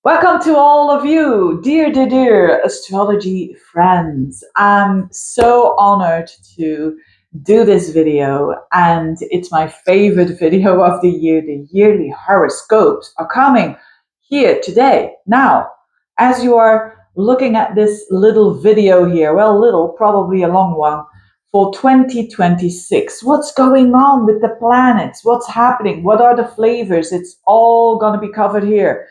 Welcome to all of you, dear astrology friends. I'm so honored to do this video, and it's my favorite video of the year. The yearly horoscopes are coming here today. Now, as you are looking at this little video here, well, little, probably a long one, for 2026. What's going on with the planets? What's happening? What are the flavors? It's all going to be covered here.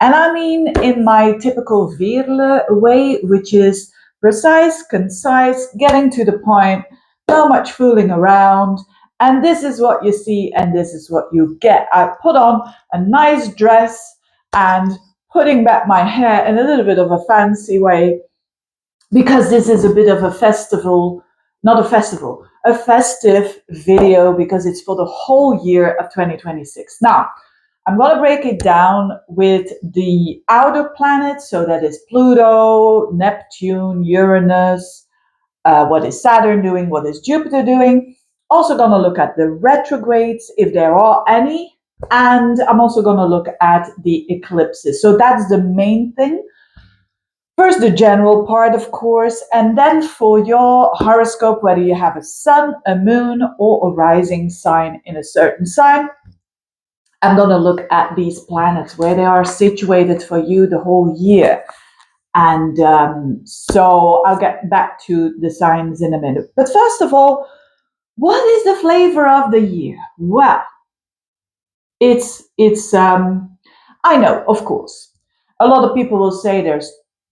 And I mean in my typical Veerle way, which is precise, concise, getting to the point, not much fooling around. And this is what you see, and this is what you get. I put on a nice dress and putting back my hair in a little bit of a fancy way because this is a bit of a festival, not a festival, a festive video because it's for the whole year of 2026. Now, I'm going to break it down with the outer planets. So that is Pluto, Neptune, Uranus. What is Saturn doing? What is Jupiter doing? Also going to look at the retrogrades, if there are any. And I'm also going to look at the eclipses. So that's the main thing. First, the general part, of course, and then for your horoscope, whether you have a sun, a moon, or a rising sign in a certain sign, I'm going to look at these planets, where they are situated for you the whole year. And so I'll get back to the signs in a minute. But first of all, what is the flavor of the year? Well, it's I know, of course. A lot of people will say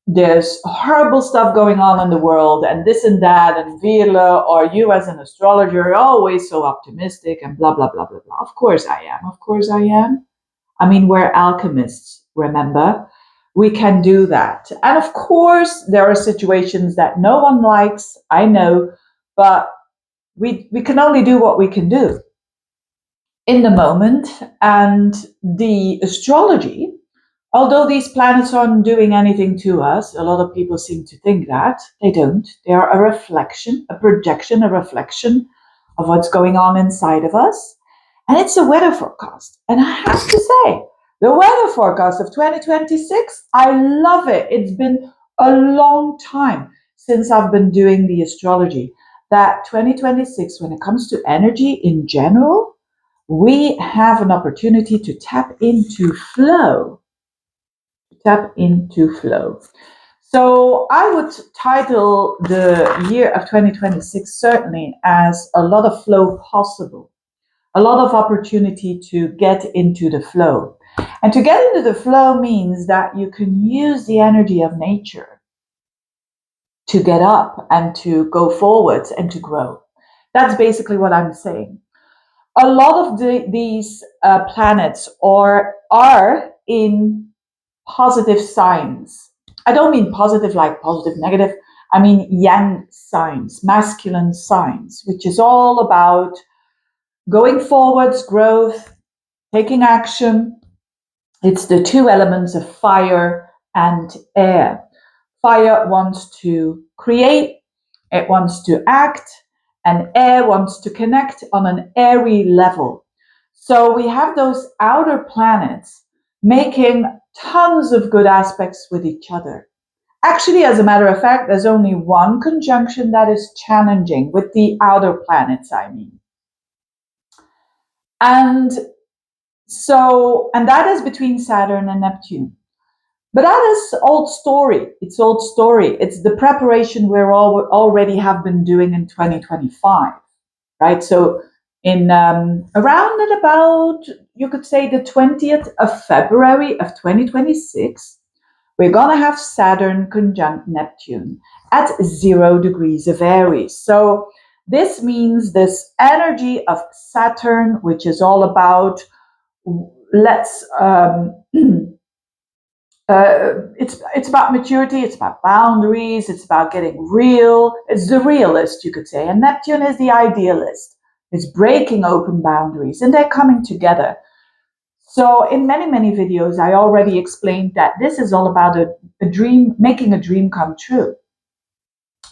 there's horrible stuff going on in the world and this and that, and Veerle, or you as an astrologer are always so optimistic and blah blah blah blah blah. Of course I am. Of course I am. I mean, we're alchemists, remember? We can do that. And of course, there are situations that no one likes, I know, but we can only do what we can do in the moment. And the astrology, although these planets aren't doing anything to us, a lot of people seem to think that. They don't. They are a reflection, a projection, a reflection of what's going on inside of us. And it's a weather forecast. And I have to say, the weather forecast of 2026, I love it. It's been a long time since I've been doing the astrology. That 2026, when it comes to energy in general, we have an opportunity to tap into flow. Tap into flow. So I would title the year of 2026 certainly as a lot of flow possible, a lot of opportunity to get into the flow. And to get into the flow means that you can use the energy of nature to get up and to go forwards and to grow. That's basically what I'm saying. A lot of these planets are in positive signs. I don't mean positive like positive, negative. I mean yang signs, masculine signs, which is all about going forwards, growth, taking action. It's the two elements of fire and air. Fire wants to create, it wants to act, and air wants to connect on an airy level. So we have those outer planets making tons of good aspects with each other. Actually, as a matter of fact, there's only one conjunction that is challenging with the outer planets, I mean. And and that is between Saturn and Neptune. But that is old story. It's old story. It's the preparation we're already have been doing in 2025, right? So in around and about, you could say the 20th of February of 2026, we're going to have Saturn conjunct Neptune at 0 degrees of Aries. So this means this energy of Saturn, which is all about let's it's about maturity, it's about boundaries, it's about getting real. It's the realist, you could say, and Neptune is the idealist. It's breaking open boundaries, and they're coming together. So in many videos, I already explained that this is all about a dream, making a dream come true.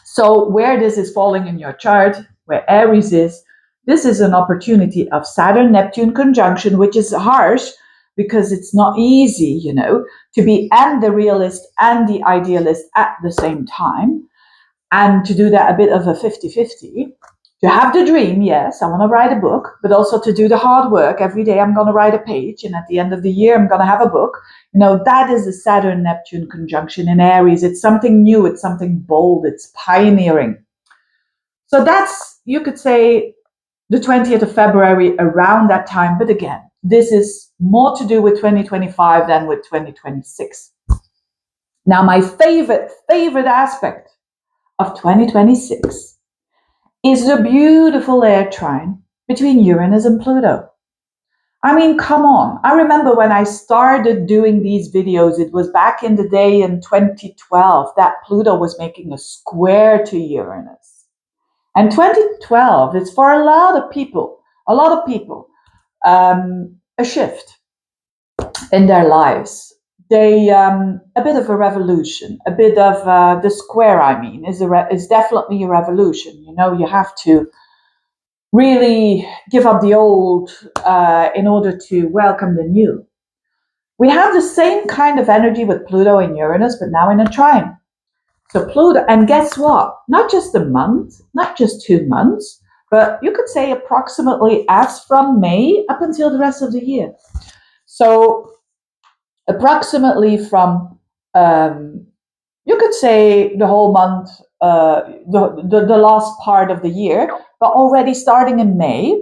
So where this is falling in your chart, where Aries is, this is an opportunity of Saturn-Neptune conjunction, which is harsh because it's not easy, to be and the realist and the idealist at the same time, and to do that a bit of a 50-50. To have the dream, yes, I want to write a book, but also to do the hard work. Every day I'm going to write a page, and at the end of the year I'm going to have a book. That is a Saturn-Neptune conjunction in Aries. It's something new, it's something bold, it's pioneering. So that's, you could say, the 20th of February, around that time. But again, this is more to do with 2025 than with 2026. Now, my favorite aspect of 2026 is the beautiful air trine between Uranus and Pluto. I mean, come on. I remember when I started doing these videos, it was back in the day in 2012 that Pluto was making a square to Uranus. And 2012 is for a lot of people, a shift in their lives. A bit of a revolution, a bit of the square, is definitely a revolution. You have to really give up the old in order to welcome the new. We have the same kind of energy with Pluto and Uranus, but now in a trine. So Pluto, and guess what? Not just a month, not just 2 months, but you could say approximately as from May up until the rest of the year. So approximately from, you could say the whole month, the last part of the year, but already starting in May,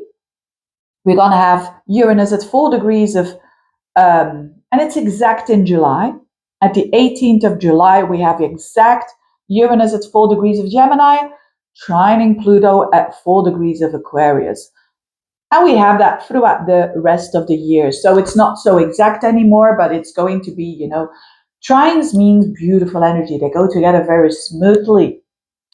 we're going to have Uranus at 4 degrees of, and it's exact in July. At the 18th of July, we have exact Uranus at 4 degrees of Gemini, trining Pluto at 4 degrees of Aquarius. And we have that throughout the rest of the year. So it's not so exact anymore, but it's going to be, trines means beautiful energy. They go together very smoothly.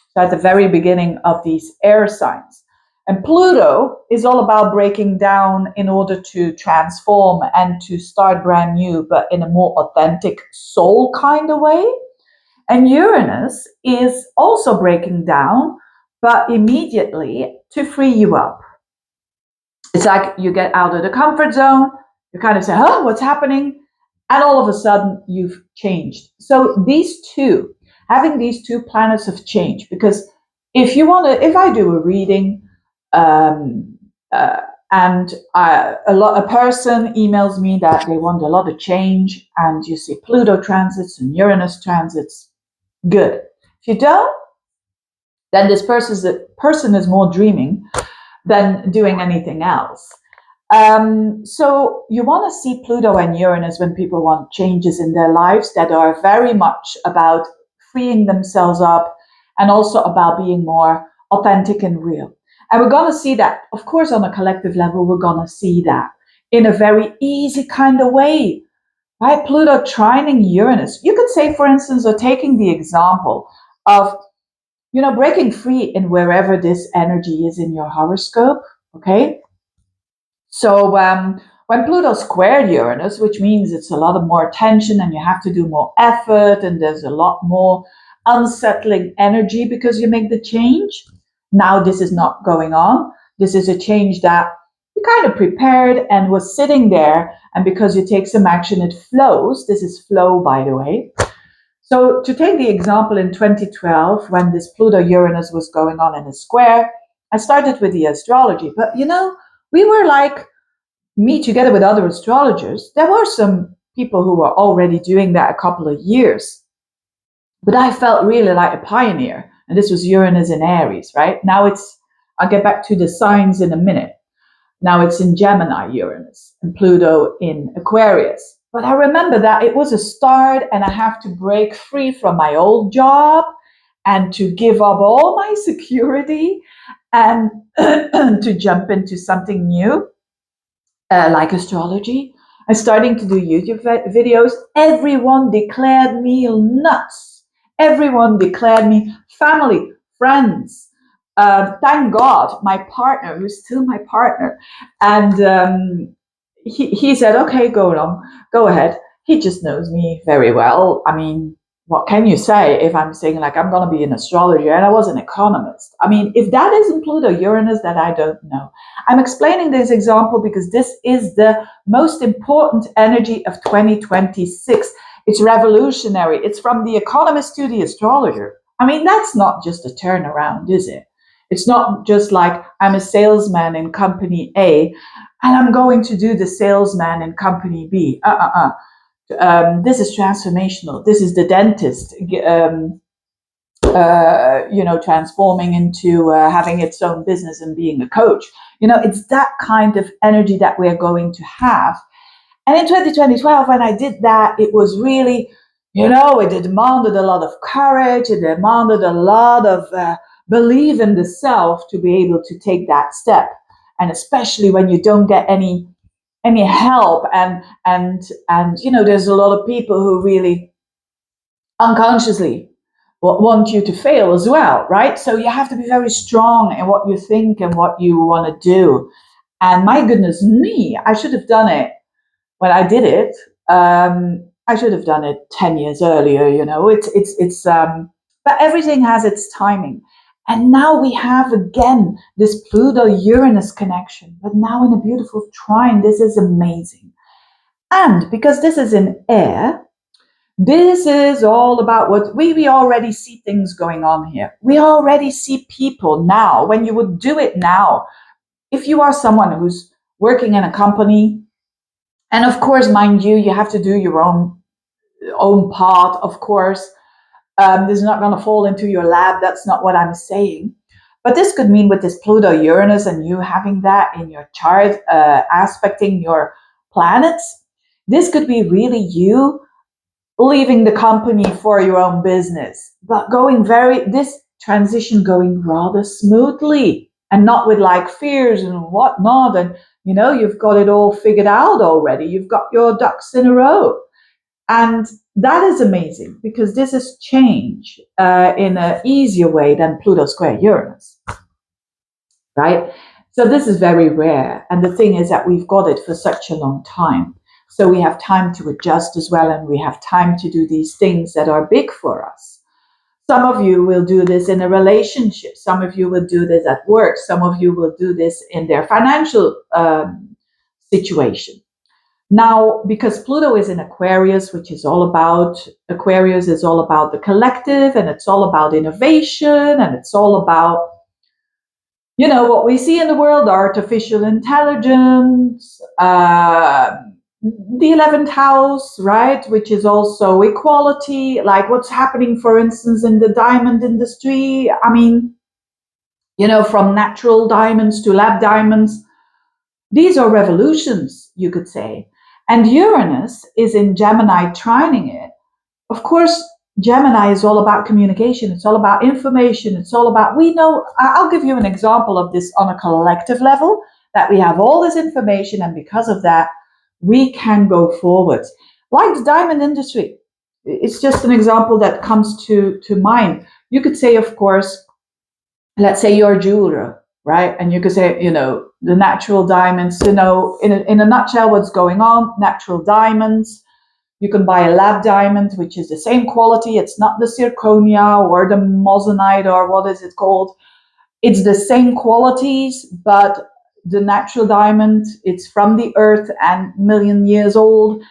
So at the very beginning of these air signs. And Pluto is all about breaking down in order to transform and to start brand new, but in a more authentic soul kind of way. And Uranus is also breaking down, but immediately to free you up. It's like you get out of the comfort zone, you kind of say, oh, what's happening? And all of a sudden you've changed. So having these two planets of change, because if I do a reading, and a person emails me that they want a lot of change, and you see Pluto transits and Uranus transits, good. If you don't, then this person is more dreaming than doing anything else. So you want to see Pluto and Uranus when people want changes in their lives that are very much about freeing themselves up and also about being more authentic and real. And we're going to see that, of course, on a collective level, we're going to see that in a very easy kind of way. Right? Pluto trining Uranus. You could say, for instance, or taking the example of, breaking free in wherever this energy is in your horoscope. Okay. So when Pluto squared Uranus, which means it's a lot of more tension and you have to do more effort and there's a lot more unsettling energy because you make the change. Now this is not going on. This is a change that you kind of prepared and was sitting there, and because you take some action, it flows. This is flow, by the way. So to take the example in 2012, when this Pluto-Uranus was going on in a square, I started with the astrology. But, we were like, me together with other astrologers, there were some people who were already doing that a couple of years. But I felt really like a pioneer. And this was Uranus in Aries, right? Now I'll get back to the signs in a minute. Now it's in Gemini, Uranus, and Pluto in Aquarius. But I remember that it was a start, and I have to break free from my old job and to give up all my security and to jump into something new, like astrology. I'm starting to do YouTube videos. Everyone declared me nuts. Everyone declared me family, friends. Thank God, my partner, who's still my partner, and he said, okay, go ahead. He just knows me very well. I mean, what can you say if I'm saying like I'm going to be an astrologer and I was an economist? I mean, if that isn't Pluto Uranus, that I don't know. I'm explaining this example because this is the most important energy of 2026. It's revolutionary. It's from the economist to the astrologer. I mean, that's not just a turnaround, is it? It's not just like I'm a salesman in company A and I'm going to do the salesman in company B. This is transformational. This is the dentist, transforming into having its own business and being a coach. It's that kind of energy that we're going to have. And in 2012, when I did that, it was really, it demanded a lot of courage. It demanded a lot of belief in the self to be able to take that step. And especially when you don't get any help, and there's a lot of people who really unconsciously want you to fail as well, right? So you have to be very strong in what you think and what you want to do. And my goodness me, I should have done it when I did it. I should have done it 10 years earlier. But everything has its timing. And now we have again this Pluto Uranus connection, but now in a beautiful trine. This is amazing. And because this is in air, this is all about what we already see things going on here. We already see people now. When you would do it now, if you are someone who's working in a company, and of course, mind you, you have to do your own part, of course. This is not going to fall into your lab. That's not what I'm saying. But this could mean with this Pluto Uranus and you having that in your chart, aspecting your planets, this could be really you leaving the company for your own business, but this transition going rather smoothly and not with like fears and whatnot. And, you've got it all figured out already. You've got your ducks in a row. And that is amazing because this is change in an easier way than Pluto square Uranus, right? So this is very rare. And the thing is that we've got it for such a long time. So we have time to adjust as well, and we have time to do these things that are big for us. Some of you will do this in a relationship. Some of you will do this at work. Some of you will do this in their financial situation. Now, because Pluto is in Aquarius, which is all about, Aquarius is all about the collective, and it's all about innovation, and it's all about, what we see in the world, artificial intelligence, the 11th house, right, which is also equality, like what's happening, for instance, in the diamond industry. I mean, from natural diamonds to lab diamonds. These are revolutions, you could say. And Uranus is in Gemini trining it. Of course, Gemini is all about communication. It's all about information. It's all about, I'll give you an example of this on a collective level, that we have all this information, and because of that, we can go forward. Like the diamond industry, it's just an example that comes to mind. You could say, of course, let's say you're a jeweler, right? And you could say, the natural diamonds, in a nutshell, what's going on, natural diamonds. You can buy a lab diamond, which is the same quality. It's not the zirconia or the moissanite or what is it called. It's the same qualities, but the natural diamond, it's from the earth and million years old.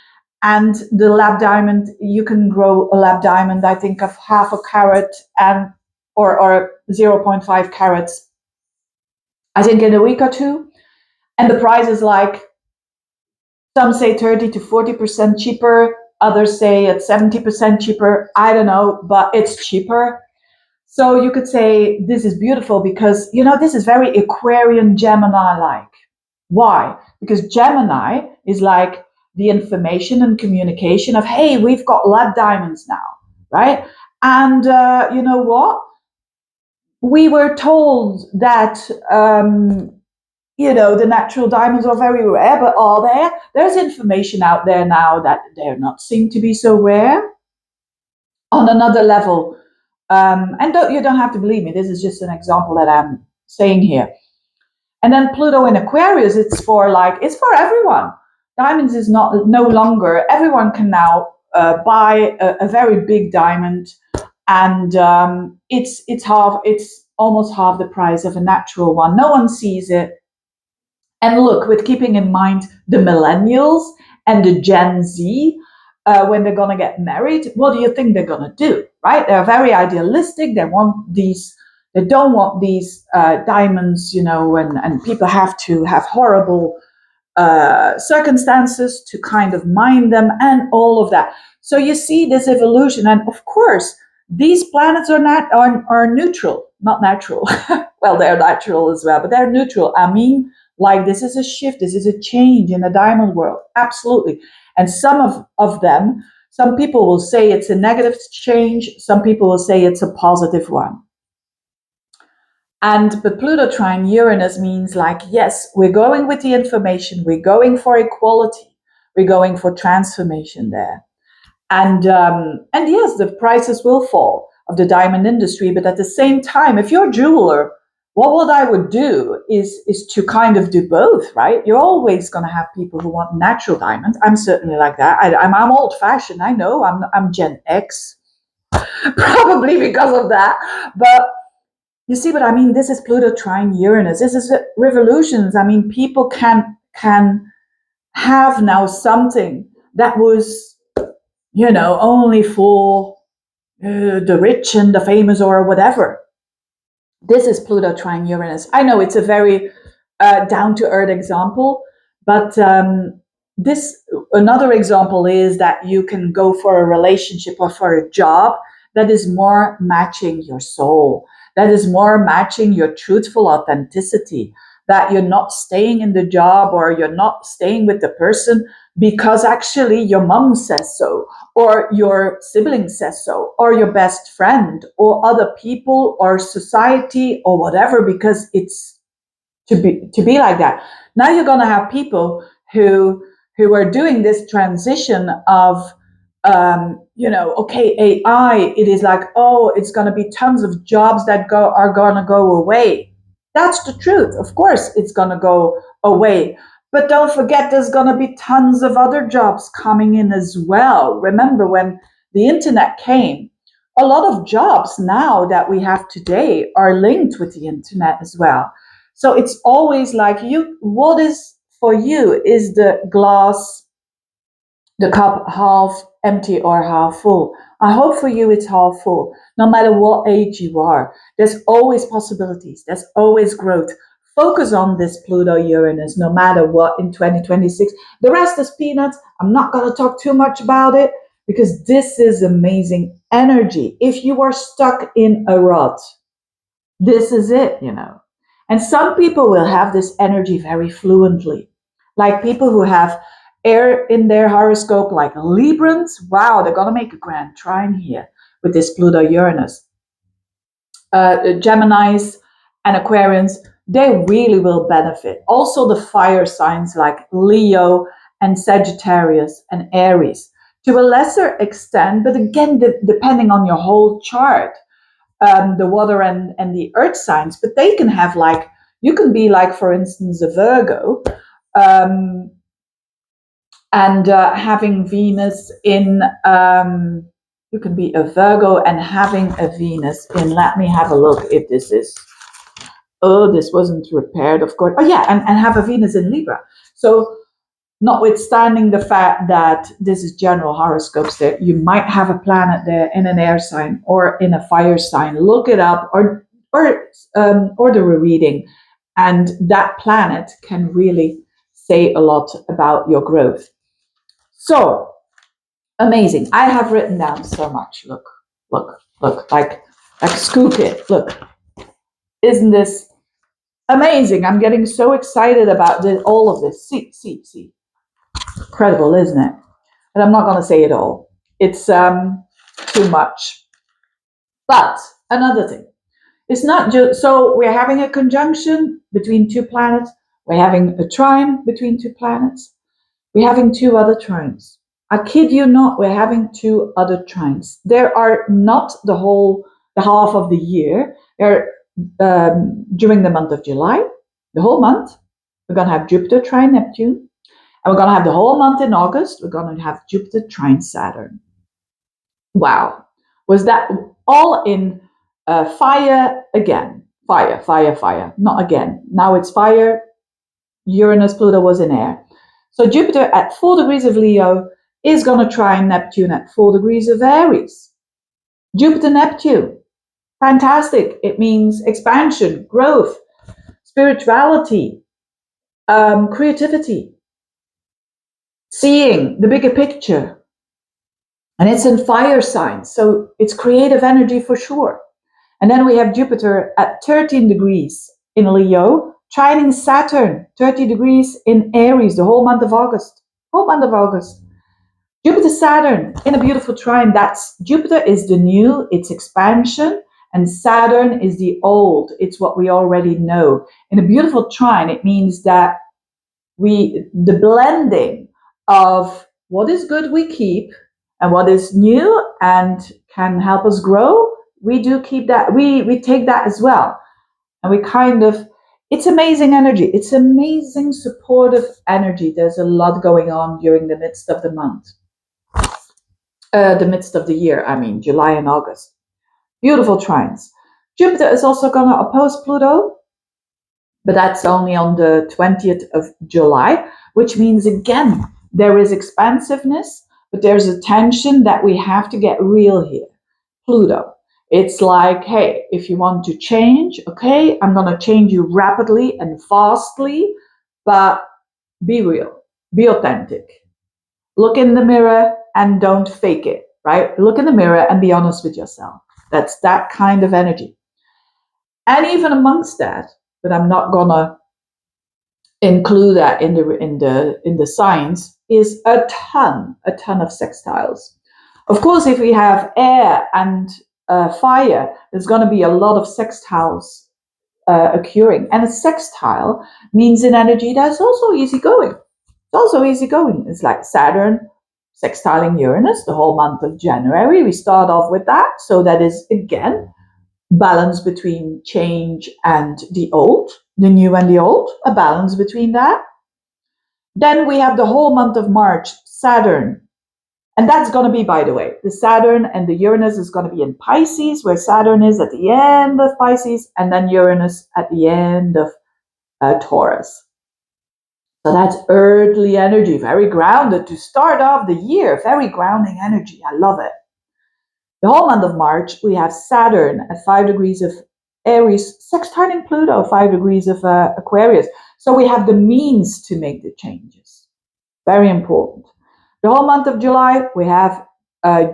And the lab diamond, you can grow a lab diamond, I think, of half a carat or 0.5 carats, I think, in a week or two. And the price is like, some say 30 to 40% cheaper. Others say it's 70% cheaper. I don't know, but it's cheaper. So you could say this is beautiful because, this is very Aquarian Gemini-like. Why? Because Gemini is like the information and communication of, hey, we've got lab diamonds now, right? And you know what? We were told that, the natural diamonds are very rare, but are there? There's information out there now that they're not seen to be so rare. On another level, and you don't have to believe me, this is just an example that I'm saying here. And then Pluto in Aquarius, it's for everyone. Diamonds is no longer, everyone can now buy a very big diamond, and it's almost half the price of a natural one. No one sees it. And look, with keeping in mind the millennials and the Gen Z, when they're going to get married, what do you think they're going to do? Right? They're very idealistic. They want these. They don't want these diamonds, and people have to have horrible circumstances to kind of mine them and all of that. So you see this evolution, and of course, these planets are neutral, not natural. Well, they're natural as well, but they're neutral. I mean, like this is a shift, this is a change in the diamond world, absolutely. And some of them, some people will say it's a negative change, some people will say it's a positive one. But Pluto trine Uranus means like, yes, we're going with the information, we're going for equality, we're going for transformation there. And yes, the prices will fall of the diamond industry, but at the same time, if you're a jeweler, what I would do is to kind of do both, right? You're always going to have people who want natural diamonds. I'm certainly like that. I'm old fashioned. I know I'm Gen X, probably because of that. But you see what I mean? This is Pluto trine Uranus. This is revolutions. I mean, people can have now something that was, only for the rich and the famous or whatever. This is Pluto trine Uranus. I know it's a very down-to-earth example, but another example is that you can go for a relationship or for a job that is more matching your soul, that is more matching your truthful authenticity, that you're not staying in the job or you're not staying with the person because actually your mom says so, or your sibling says so, or your best friend, or other people, or society, or whatever, because it's to be like that. Now you're going to have people who are doing this transition of okay, AI, it is like, oh, it's going to be tons of jobs that are going to go away. That's the truth. Of course, it's going to go away. But don't forget, there's going to be tons of other jobs coming in as well. Remember, when the internet came, a lot of jobs now that we have today are linked with the internet as well. So it's always like, what is for you? Is the cup half empty or half full? I hope for you it's half full. No matter what age you are, there's always possibilities. There's always growth. Focus on this Pluto Uranus, no matter what, in 2026. The rest is peanuts. I'm not going to talk too much about it because this is amazing energy. If you are stuck in a rut, this is it, And some people will have this energy very fluently, like people who have air in their horoscope, like Librans. Wow, they're going to make a grand trine here with this Pluto Uranus. Geminis and Aquarians, they really will benefit. Also the fire signs like Leo and Sagittarius and Aries to a lesser extent, but again, depending on your whole chart, the water and the earth signs, but they can have you can be like, for instance, a Virgo, and having Venus in, you can be a Virgo and having a Venus in, let me have a look if this is, this wasn't repaired, of course. Oh yeah, and have a Venus in Libra. So notwithstanding the fact that this is general horoscopes, that you might have a planet there in an air sign or in a fire sign. Look it up or order a reading, and that planet can really say a lot about your growth. So amazing. I have written down so much. Look, like scoop it. Look, isn't this amazing? I'm getting so excited about all of this. See. Incredible, isn't it? And I'm not going to say it all. It's too much. But another thing, it's not just, so we're having a conjunction between two planets. We're having a trine between two planets. We're having two other trines. I kid you not, we're having two other trines. There are not the half of the year. They're during the month of July, the whole month. We're going to have Jupiter trine Neptune. And we're going to have the whole month in August. We're going to have Jupiter trine Saturn. Wow. Was that all in fire again? Fire, fire, fire. Not again. Now it's fire. Uranus, Pluto was in air. So Jupiter at 4 degrees of Leo is going to trine Neptune at 4 degrees of Aries. Jupiter, Neptune. Fantastic. It means expansion, growth, spirituality, creativity, seeing the bigger picture. And it's in fire signs, so it's creative energy for sure. And then we have Jupiter at 13 degrees in Leo, trining Saturn, 30 degrees in Aries, the whole month of August. Whole month of August. Jupiter, Saturn in a beautiful trine. That's Jupiter is the new, it's expansion, and Saturn is the old. It's what we already know. In a beautiful trine, it means that the blending of what is good we keep and what is new and can help us grow, we do keep that, we take that as well. And we kind of, it's amazing energy. It's amazing supportive energy. There's a lot going on during the midst of the month. The midst of the year, I mean, July and August. Beautiful trines. Jupiter is also going to oppose Pluto, but that's only on the 20th of July, which means, again, there is expansiveness, but there's a tension that we have to get real here. Pluto. It's like, hey, if you want to change, okay, I'm going to change you rapidly and fastly, but be real, be authentic. Look in the mirror and don't fake it, right? Look in the mirror and be honest with yourself. That's that kind of energy. And even amongst that, but I'm not gonna include that in the signs, is a ton of sextiles. Of course, if we have air and fire, there's going to be a lot of sextiles occurring. And a sextile means in energy that's also easygoing. It's also easygoing. It's like Saturn sextiling Uranus the whole month of January. We start off with that. So that is, again, balance between change and the old, the new and the old, a balance between that. Then we have the whole month of March, Saturn. And that's going to be, by the way, the Saturn and the Uranus is going to be in Pisces, where Saturn is at the end of Pisces, and then Uranus at the end of Taurus. So that's earthly energy, very grounded to start off the year, very grounding energy. I love it. The whole month of March, we have Saturn at 5 degrees of Aries, sextiling Pluto, 5 degrees of Aquarius. So we have the means to make the changes. Very important. The whole month of July, we have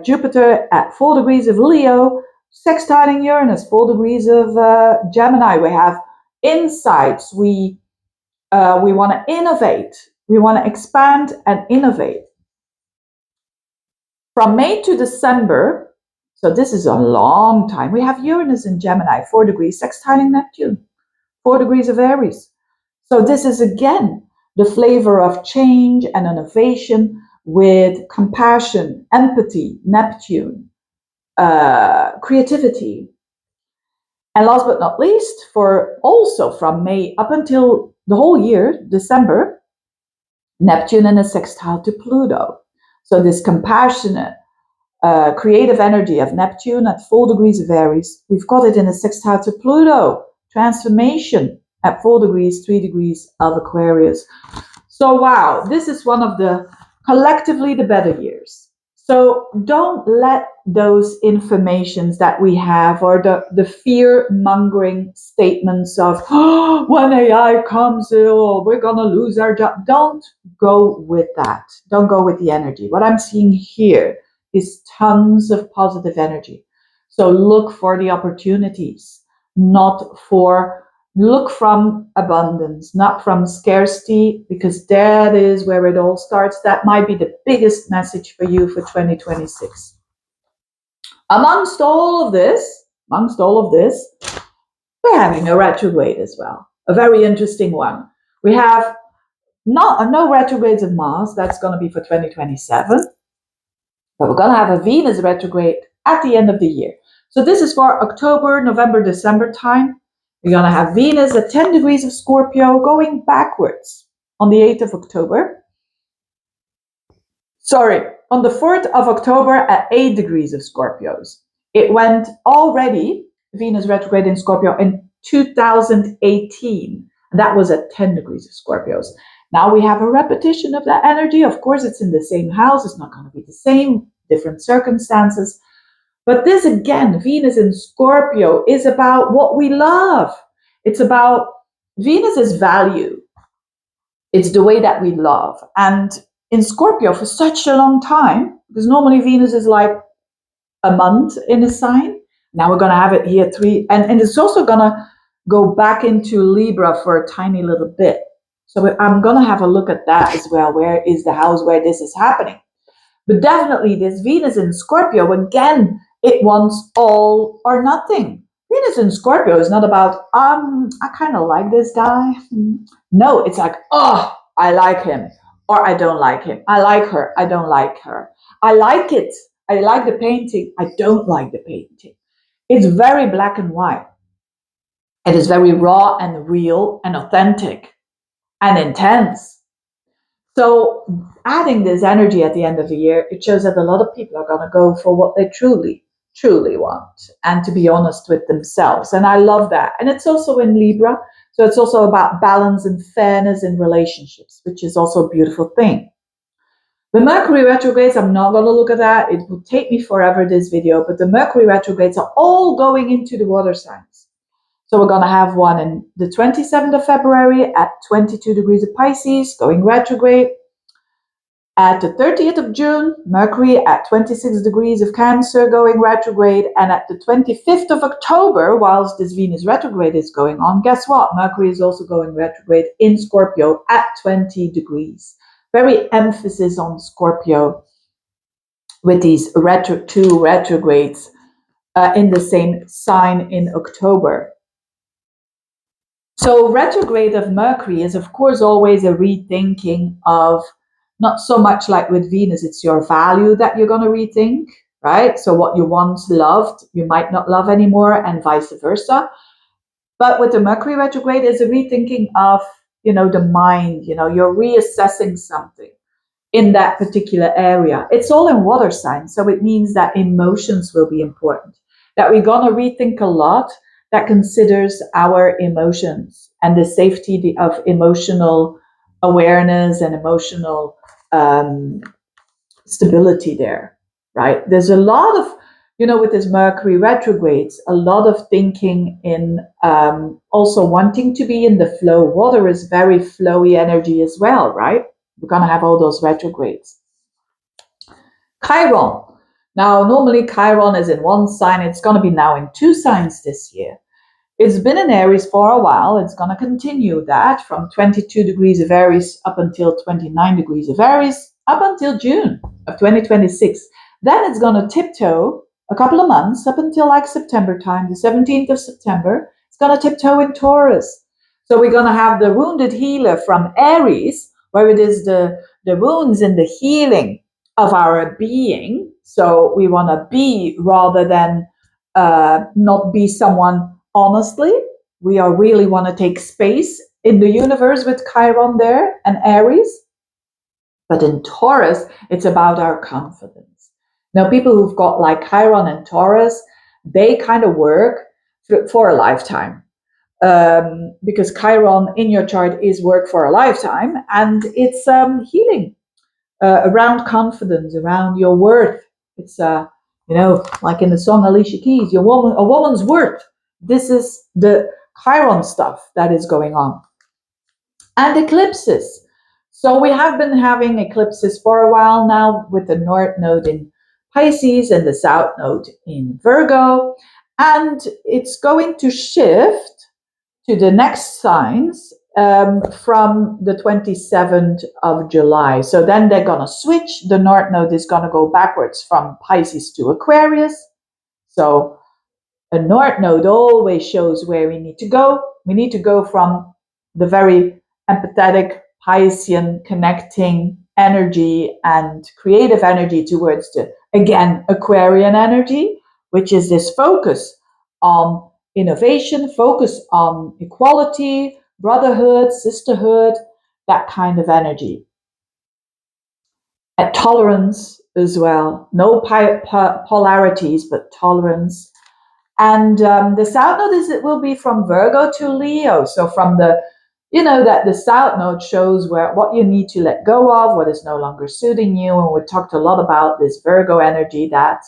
Jupiter at 4 degrees of Leo, sextiling Uranus, 4 degrees of Gemini. We have insights. We want to innovate. We want to expand and innovate. From May to December, so this is a long time, we have Uranus in Gemini, 4 degrees, sextiling Neptune, 4 degrees of Aries. So this is, again, the flavor of change and innovation with compassion, empathy, Neptune, creativity. And last but not least, for also from May up until the whole year, December, Neptune in a sextile to Pluto. So this compassionate, creative energy of Neptune at 4 degrees of Aries, we've got it in a sextile to Pluto, transformation at 4 degrees, 3 degrees of Aquarius. So wow, this is one of the collectively the better years. So don't let those informations that we have or the fear-mongering statements of, oh, when AI comes, oh, we're going to lose our job. Don't go with that. Don't go with the energy. What I'm seeing here is tons of positive energy. So look for the opportunities, look from abundance, not from scarcity, because that is where it all starts. That might be the biggest message for you for 2026. Amongst all of this, we're having a retrograde as well. A very interesting one. We have no retrogrades of Mars. That's going to be for 2027. But we're going to have a Venus retrograde at the end of the year. So this is for October, November, December time. We're going to have Venus at 10 degrees of Scorpio going backwards on the 8th of October. on the 4th of October at 8 degrees of Scorpios. It went already, Venus retrograde in Scorpio, in 2018. And that was at 10 degrees of Scorpios. Now we have a repetition of that energy. Of course, it's in the same house. It's not going to be the same, different circumstances. But this again, Venus in Scorpio, is about what we love. It's about Venus's value. It's the way that we love. And in Scorpio, for such a long time, because normally Venus is like a month in a sign. Now we're going to have it here 3, and it's also going to go back into Libra for a tiny little bit. So I'm going to have a look at that as well. Where is the house where this is happening? But definitely this Venus in Scorpio, again, it wants all or nothing. Venus in Scorpio is not about, I kind of like this guy. No, it's like, oh, I like him or I don't like him. I like her. I don't like her. I like it. I like the painting. I don't like the painting. It's very black and white. It is very raw and real and authentic and intense. So adding this energy at the end of the year, it shows that a lot of people are going to go for what they truly want and to be honest with themselves. And I love that. And it's also in Libra. So it's also about balance and fairness in relationships, which is also a beautiful thing. The Mercury retrogrades, I'm not going to look at that. It will take me forever, this video. But the Mercury retrogrades are all going into the water signs. So we're going to have one in the 27th of February at 22 degrees of Pisces, going retrograde. At the 30th of June, Mercury at 26 degrees of Cancer, going retrograde. And at the 25th of October, whilst this Venus retrograde is going on, guess what? Mercury is also going retrograde in Scorpio at 20 degrees. Very emphasis on Scorpio with these two retrogrades in the same sign in October. So retrograde of Mercury is, of course, always a rethinking of, not so much like with Venus, it's your value that you're going to rethink, right? So what you once loved, you might not love anymore, and vice versa. But with the Mercury retrograde is a rethinking of, the mind, you're reassessing something in that particular area. It's all in water signs, so it means that emotions will be important, that we're going to rethink a lot that considers our emotions and the safety of emotional awareness and emotional stability there, right? There's a lot of, with this Mercury retrogrades, a lot of thinking in also wanting to be in the flow. Water is very flowy energy as well, right? We're going to have all those retrogrades. Chiron. Now, normally Chiron is in one sign. It's going to be now in 2 signs this year. It's been in Aries for a while. It's going to continue that from 22 degrees of Aries up until 29 degrees of Aries, up until June of 2026. Then it's going to tiptoe a couple of months up until like September time, the 17th of September. It's going to tiptoe in Taurus. So we're going to have the wounded healer from Aries, where it is the wounds and the healing of our being. So we want to be rather than not be someone. Honestly, we really want to take space in the universe with Chiron there and Aries. But in Taurus, it's about our confidence. Now, people who've got like Chiron and Taurus, they kind of work for a lifetime. Because Chiron in your chart is work for a lifetime, and it's healing around confidence, around your worth. It's like in the song Alicia Keys, a woman's worth. This is the Chiron stuff that is going on. And eclipses. So we have been having eclipses for a while now, with the North Node in Pisces and the South Node in Virgo. And it's going to shift to the next signs from the 27th of July. So then they're going to switch. The North Node is going to go backwards from Pisces to Aquarius. So a North Node always shows where we need to go. We need to go from the very empathetic, Piscean, connecting energy and creative energy towards the, again, Aquarian energy, which is this focus on innovation, focus on equality, brotherhood, sisterhood, that kind of energy. tolerance as well. No polarities, but tolerance. And the south node it will be from Virgo to Leo. So from the, that the south node shows what you need to let go of, what is no longer suiting you. And we talked a lot about this Virgo energy that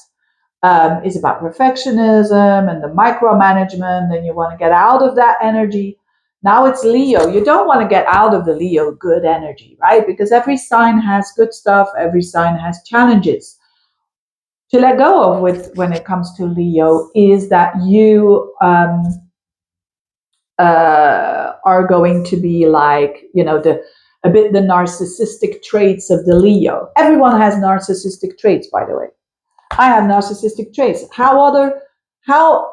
is about perfectionism and the micromanagement, and you want to get out of that energy. Now it's Leo. You don't want to get out of the Leo good energy, right? Because every sign has good stuff, every sign has challenges. To let go of when it comes to is that you are going to be like, a bit the narcissistic traits of the Leo. Everyone has narcissistic traits, by the way. I have narcissistic traits. How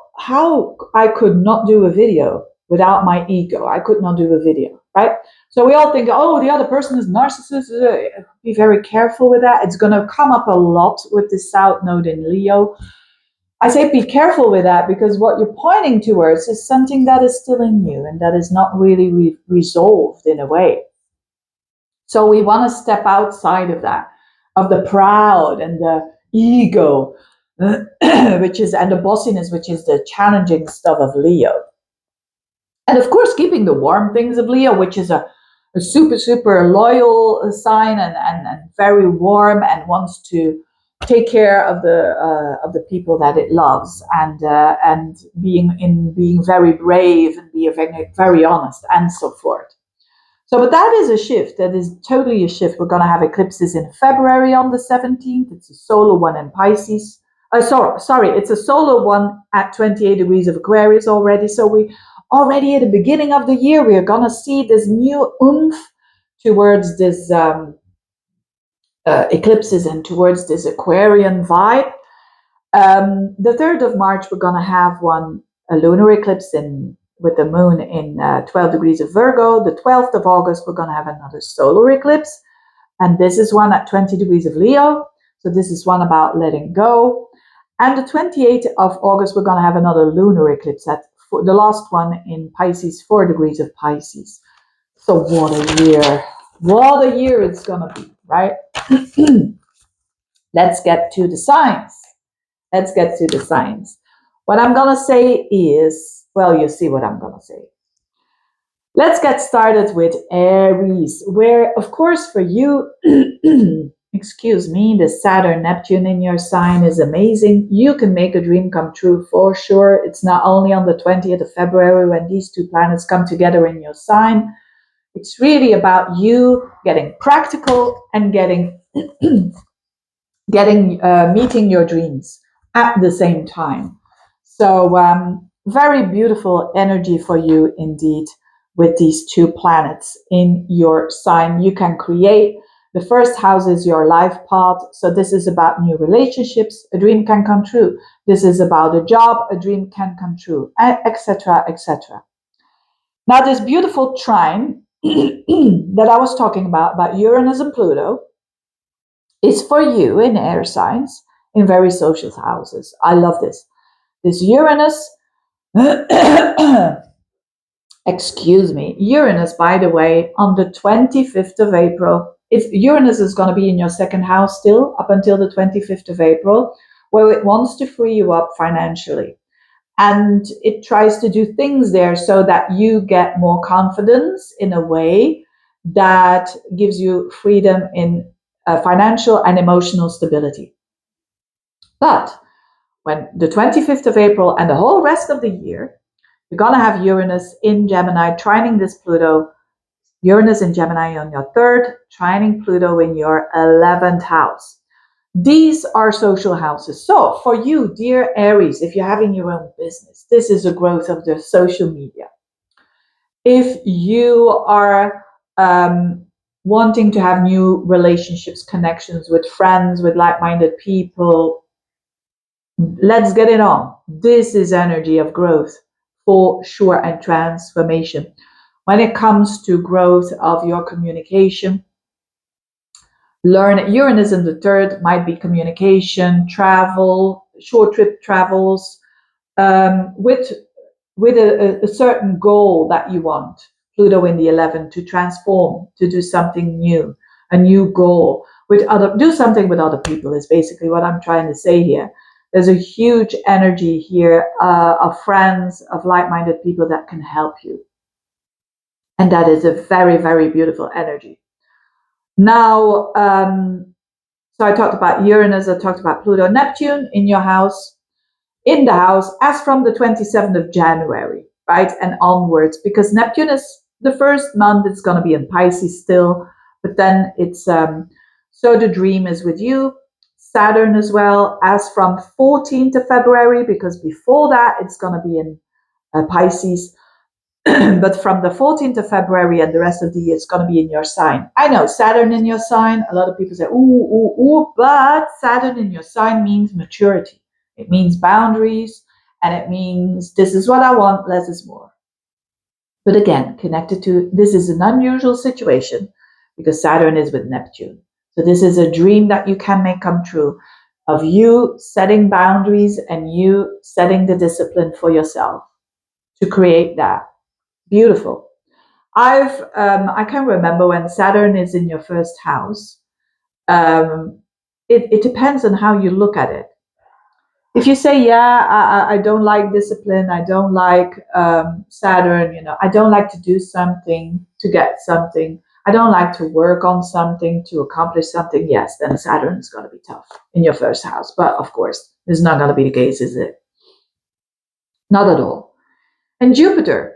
I could not do a video without my ego. I could not do a video, right? So we all think, oh, the other person is narcissist. Be very careful with that. It's going to come up a lot with the South Node in Leo. I say be careful with that because what you're pointing towards is something that is still in you and that is not really resolved in a way. So we want to step outside of that, of the proud and the ego, which is, and the bossiness, which is the challenging stuff of Leo. And of course, keeping the warm things of Leo, which is a super loyal sign and very warm and wants to take care of the people that it loves and being very brave and being very honest and so forth. So, but that is a shift. That is totally a shift. We're going to have eclipses in February on the 17th. It's a solar one in Pisces. Sorry, it's a solar one at 28 degrees of Aquarius already. So we already at the beginning of the year, we are going to see this new oomph towards this eclipses and towards this Aquarian vibe. The 3rd of March, we're going to have a lunar eclipse with the moon in 12 degrees of Virgo. The 12th of August, we're going to have another solar eclipse. And this is one at 20 degrees of Leo. So this is one about letting go. And the 28th of August, we're going to have another lunar eclipse at the last one in Pisces, 4 degrees of Pisces. So what a year. What a year it's going to be, right? Let's get to the signs. What I'm going to say is, well, you see what I'm going to say. Let's get started with Aries, where, of course, for you, excuse me, the Saturn, Neptune in your sign is amazing. You can make a dream come true for sure. It's not only on the 20th of February when these two planets come together in your sign. It's really about you getting practical and meeting your dreams at the same time. So very beautiful energy for you indeed with these two planets in your sign. You can create. The first house is your life path. So this is about new relationships. A dream can come true. This is about a job. A dream can come true, etc., etc. Now this beautiful trine that I was talking about Uranus and Pluto, is for you in air signs in very social houses. I love this. This Uranus, excuse me, Uranus, by the way, on the 25th of April, if Uranus is going to be in your second house still up until the 25th of April, where it wants to free you up financially. And it tries to do things there so that you get more confidence in a way that gives you freedom in financial and emotional stability. But when the 25th of April and the whole rest of the year, you're going to have Uranus in Gemini trining this Pluto. Uranus in Gemini on your 3rd, trining Pluto in your 11th house. These are social houses. So for you, dear Aries, if you're having your own business, this is a growth of the social media. If you are wanting to have new relationships, connections with friends, with like-minded people, let's get it on. This is energy of growth for sure and transformation. When it comes to growth of your communication, learn. Uranus in the 3rd might be communication, travel, short trip travels, with a certain goal that you want. Pluto in the 11th to transform, to do something new, a new goal. do something with other people is basically what I'm trying to say here. There's a huge energy here of friends, of like-minded people that can help you. And that is a very, very beautiful energy. Now, so I talked about Uranus, I talked about Pluto, Neptune in your house, in the house as from the 27th of January, right? And onwards, because Neptune is the first month, it's going to be in Pisces still, but then it's, so the dream is with you. Saturn as well, as from 14th of February, because before that, it's going to be in Pisces. But from the 14th of February and the rest of the year, it's going to be in your sign. I know, Saturn in your sign, a lot of people say, ooh, but Saturn in your sign means maturity. It means boundaries, and it means this is what I want, less is more. But again, connected to, this is an unusual situation because Saturn is with Neptune. So this is a dream that you can make come true of you setting boundaries and you setting the discipline for yourself to create that. Beautiful. I can remember when Saturn is in your first house. It depends on how you look at it. If you say, yeah, I don't like discipline, I don't like Saturn, I don't like to do something to get something, I don't like to work on something to accomplish something, yes, then Saturn is going to be tough in your first house. But of course, this is not going to be the case, is it? Not at all. And Jupiter,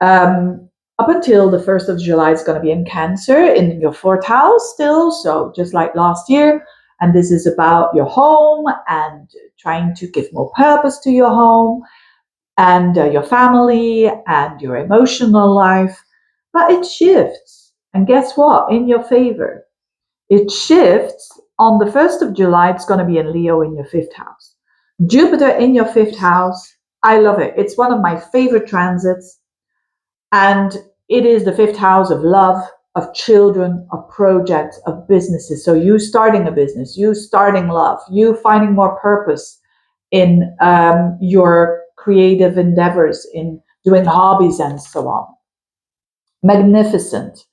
up until the 1st of July, is going to be in Cancer in your 4th house still. So just like last year. And this is about your home and trying to give more purpose to your home and your family and your emotional life. But it shifts. And guess what? In your favor. It shifts on the 1st of July. It's going to be in Leo in your 5th house. Jupiter in your 5th house. I love it. It's one of my favorite transits. And it is the 5th house of love, of children, of projects, of businesses. So you starting a business, you starting love, you finding more purpose in your creative endeavors, in doing hobbies and so on. Magnificent.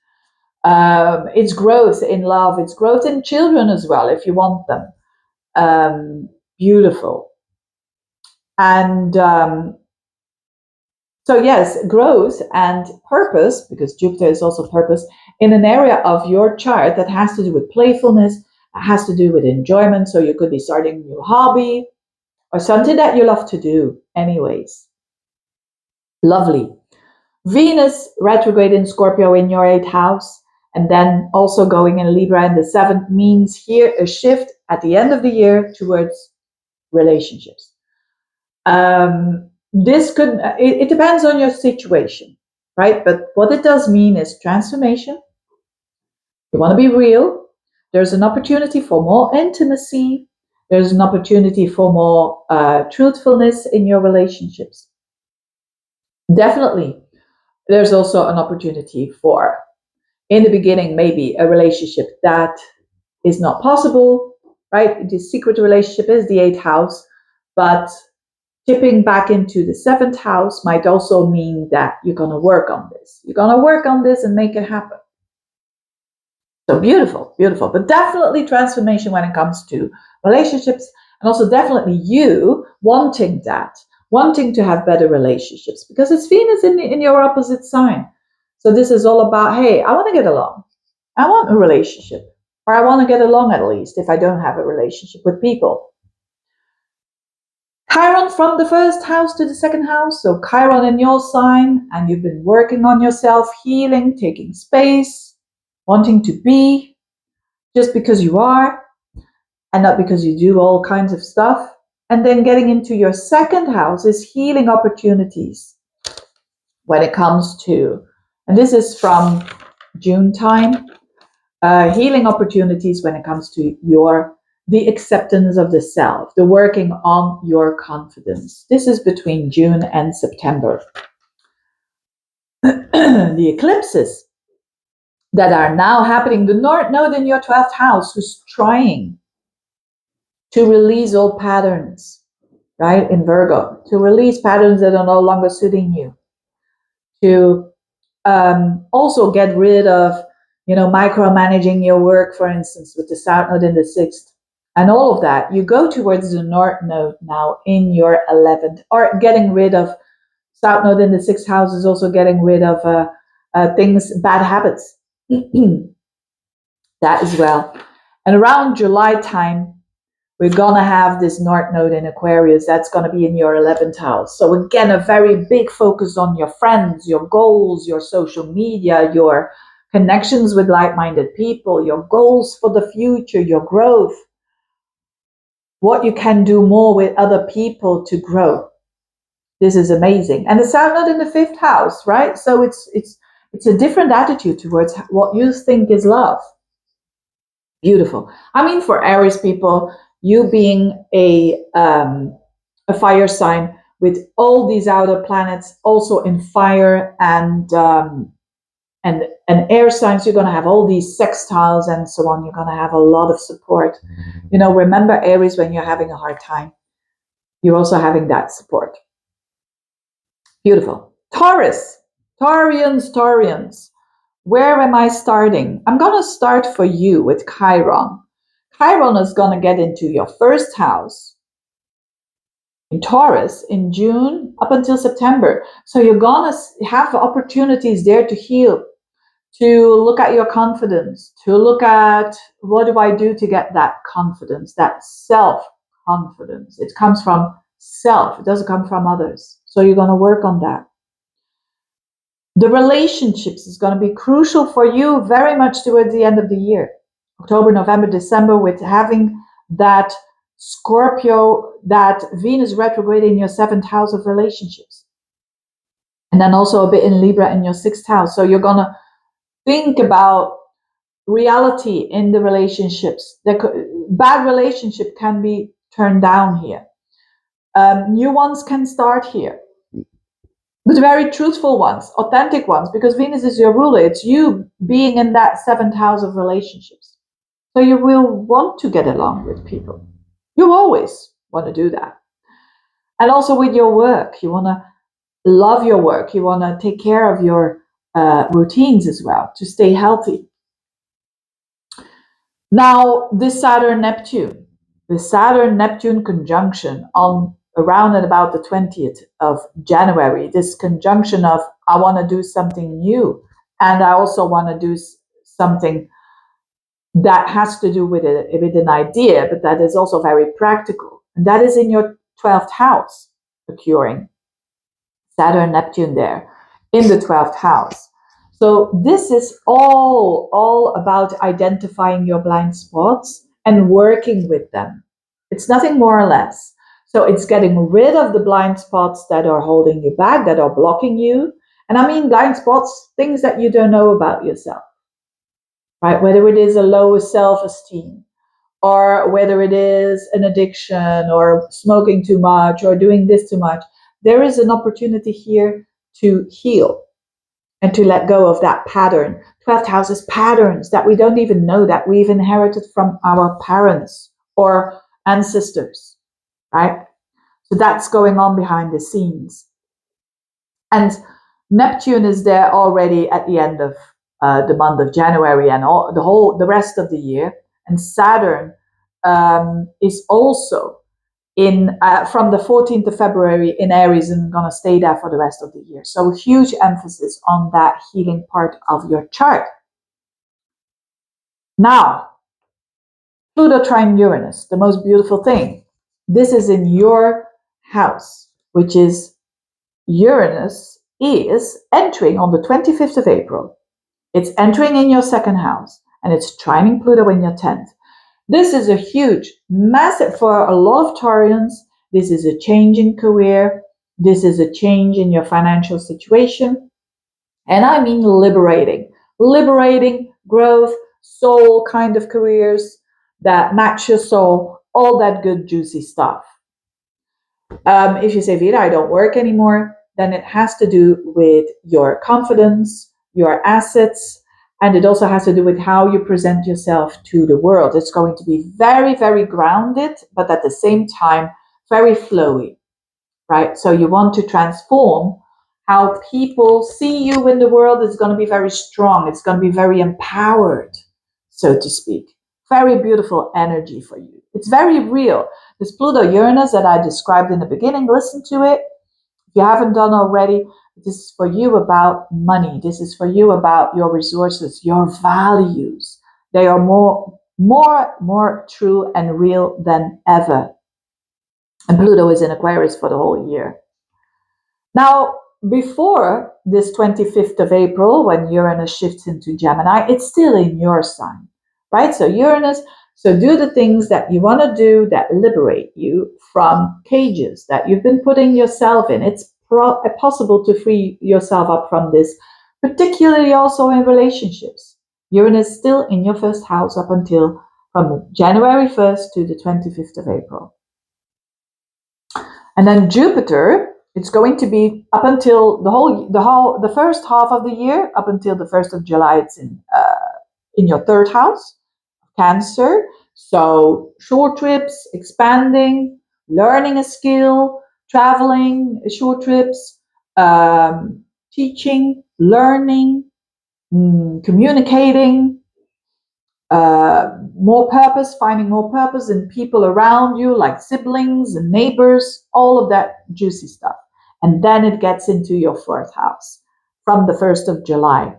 It's growth in love, it's growth in children as well, if you want them. Beautiful. And so yes, growth and purpose, because Jupiter is also purpose, in an area of your chart that has to do with playfulness, has to do with enjoyment. So you could be starting a new hobby or something that you love to do anyways. Lovely. Venus retrograde in Scorpio in your 8th house, and then also going in Libra in the 7th, means here a shift at the end of the year towards relationships. This could, it depends on your situation, right? But what it does mean is transformation. You want to be real. There's an opportunity for more intimacy. There's an opportunity for more truthfulness in your relationships. Definitely. There's also an opportunity for, in the beginning, maybe a relationship that is not possible, right? The secret relationship is the 8th house, but tipping back into the 7th house might also mean that you're going to work on this. You're going to work on this and make it happen. So beautiful, beautiful. But definitely transformation when it comes to relationships, and also definitely you wanting that, wanting to have better relationships, because it's Venus in your opposite sign. So this is all about, hey, I want to get along. I want a relationship, or I want to get along at least if I don't have a relationship with people. Chiron from the 1st house to the 2nd house. So Chiron in your sign, and you've been working on yourself, healing, taking space, wanting to be just because you are and not because you do all kinds of stuff. And then getting into your 2nd house is healing opportunities when it comes to, and this is from June time, healing opportunities when it comes to the acceptance of the self, the working on your confidence. This is between June and September. The eclipses that are now happening, the North Node in your 12th house, who's trying to release old patterns, right, in Virgo, to release patterns that are no longer suiting you, to also get rid of, micromanaging your work, for instance, with the South Node in the 6th, and all of that. You go towards the North Node now in your 11th, or getting rid of South Node in the 6th house is also getting rid of things, bad habits. That as well. And around July time, we're going to have this North Node in Aquarius. That's going to be in your 11th house. So again, a very big focus on your friends, your goals, your social media, your connections with like-minded people, your goals for the future, your growth, what you can do more with other people to grow. This is amazing. And the South Node in the 5th house, right? So it's a different attitude towards what you think is love. Beautiful. I mean, for Aries people, you being a fire sign with all these outer planets also in fire and air signs, you're going to have all these sextiles and so on. You're going to have a lot of support. Remember, Aries, when you're having a hard time, you're also having that support. Beautiful. Taurus. Taurians. Where am I starting? I'm going to start for you with Chiron. Chiron is going to get into your 1st house in Taurus in June up until September. So you're going to have opportunities there to heal, to look at your confidence, to look at what do I do to get that confidence, that self-confidence. It comes from self. It doesn't come from others. So you're going to work on that. The relationships is going to be crucial for you very much towards the end of the year. October, November, December, with having that Scorpio, that Venus retrograde in your 7th house of relationships. And then also a bit in Libra in your 6th house. So you're going to think about reality in the relationships. Bad relationship can be turned down here. New ones can start here. But very truthful ones, authentic ones, because Venus is your ruler. It's you being in that 7th house of relationships. So you will want to get along with people. You always want to do that. And also with your work, you want to love your work. You want to take care of your routines as well to stay healthy. Now, this Saturn-Neptune conjunction on around at about the 20th of January, this conjunction of I want to do something new and I also want to do something that has to do with an idea, but that is also very practical. And that is in your 12th house occurring. Saturn, Neptune there in the 12th house. So this is all about identifying your blind spots and working with them. It's nothing more or less. So it's getting rid of the blind spots that are holding you back, that are blocking you. And I mean blind spots, things that you don't know about yourself, right? Whether it is a low self-esteem, or whether it is an addiction, or smoking too much, or doing this too much. There is an opportunity here to heal and to let go of that pattern. 12th house is patterns that we don't even know, that we've inherited from our parents or ancestors, right? So that's going on behind the scenes. And Neptune is there already at the end of the month of January and the rest of the year. And Saturn is also in from the 14th of February in Aries and going to stay there for the rest of the year. So huge emphasis on that healing part of your chart. Now, Pluto trine Uranus, the most beautiful thing. This is in your house, which is Uranus is entering on the 25th of April. It's entering in your 2nd house and it's trining Pluto in your 10th. This is a huge, massive, for a lot of Taurians, this is a change in career. This is a change in your financial situation. And I mean liberating growth, soul kind of careers that match your soul, all that good, juicy stuff. If you say, Veerle, I don't work anymore, then it has to do with your confidence, your assets, and it also has to do with how you present yourself to the world. It's going to be very, very grounded, but at the same time, very flowy, right? So you want to transform how people see you in the world is going to be very strong. It's going to be very empowered, so to speak. Very beautiful energy for you. It's very real. This Pluto-Uranus that I described in the beginning, listen to it. If you haven't done already, this is for you about money. This is for you about your resources, your values. They are more true and real than ever. And Pluto is in Aquarius for the whole year. Now, before this 25th of April, when Uranus shifts into Gemini, it's still in your sign, right? So Uranus, so do the things that you want to do that liberate you from cages that you've been putting yourself in. It's possible to free yourself up from this, particularly also in relationships. Uranus still in your first house up until from January 1st to the 25th of April. And then Jupiter, it's going to be up until the first half of the year, up until the 1st of July, it's in your third house, Cancer. So short trips, expanding, learning a skill, traveling, short trips, teaching, learning, communicating, more purpose, finding more purpose in people around you, like siblings and neighbors, all of that juicy stuff. And then it gets into your fourth house from the 1st of July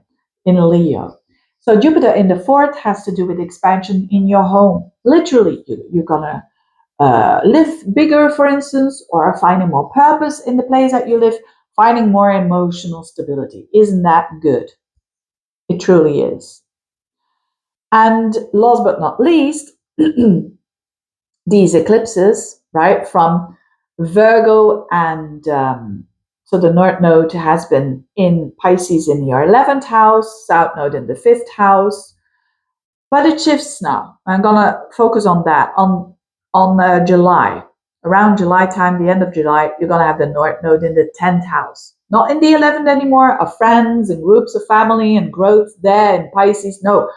in Leo. So Jupiter in the fourth has to do with expansion in your home. Literally, you're going to live bigger, for instance, or finding more purpose in the place that you live, finding more emotional stability. Isn't that good? It truly is. And last but not least, these eclipses, right, from Virgo and so the North Node has been in Pisces in your 11th house, South Node in the 5th house, but it shifts now. I'm going to focus on that, on July. Around July time, the end of July, you're going to have the North Node in the 10th house. Not in the 11th anymore, of friends and groups of family and growth there in Pisces. No,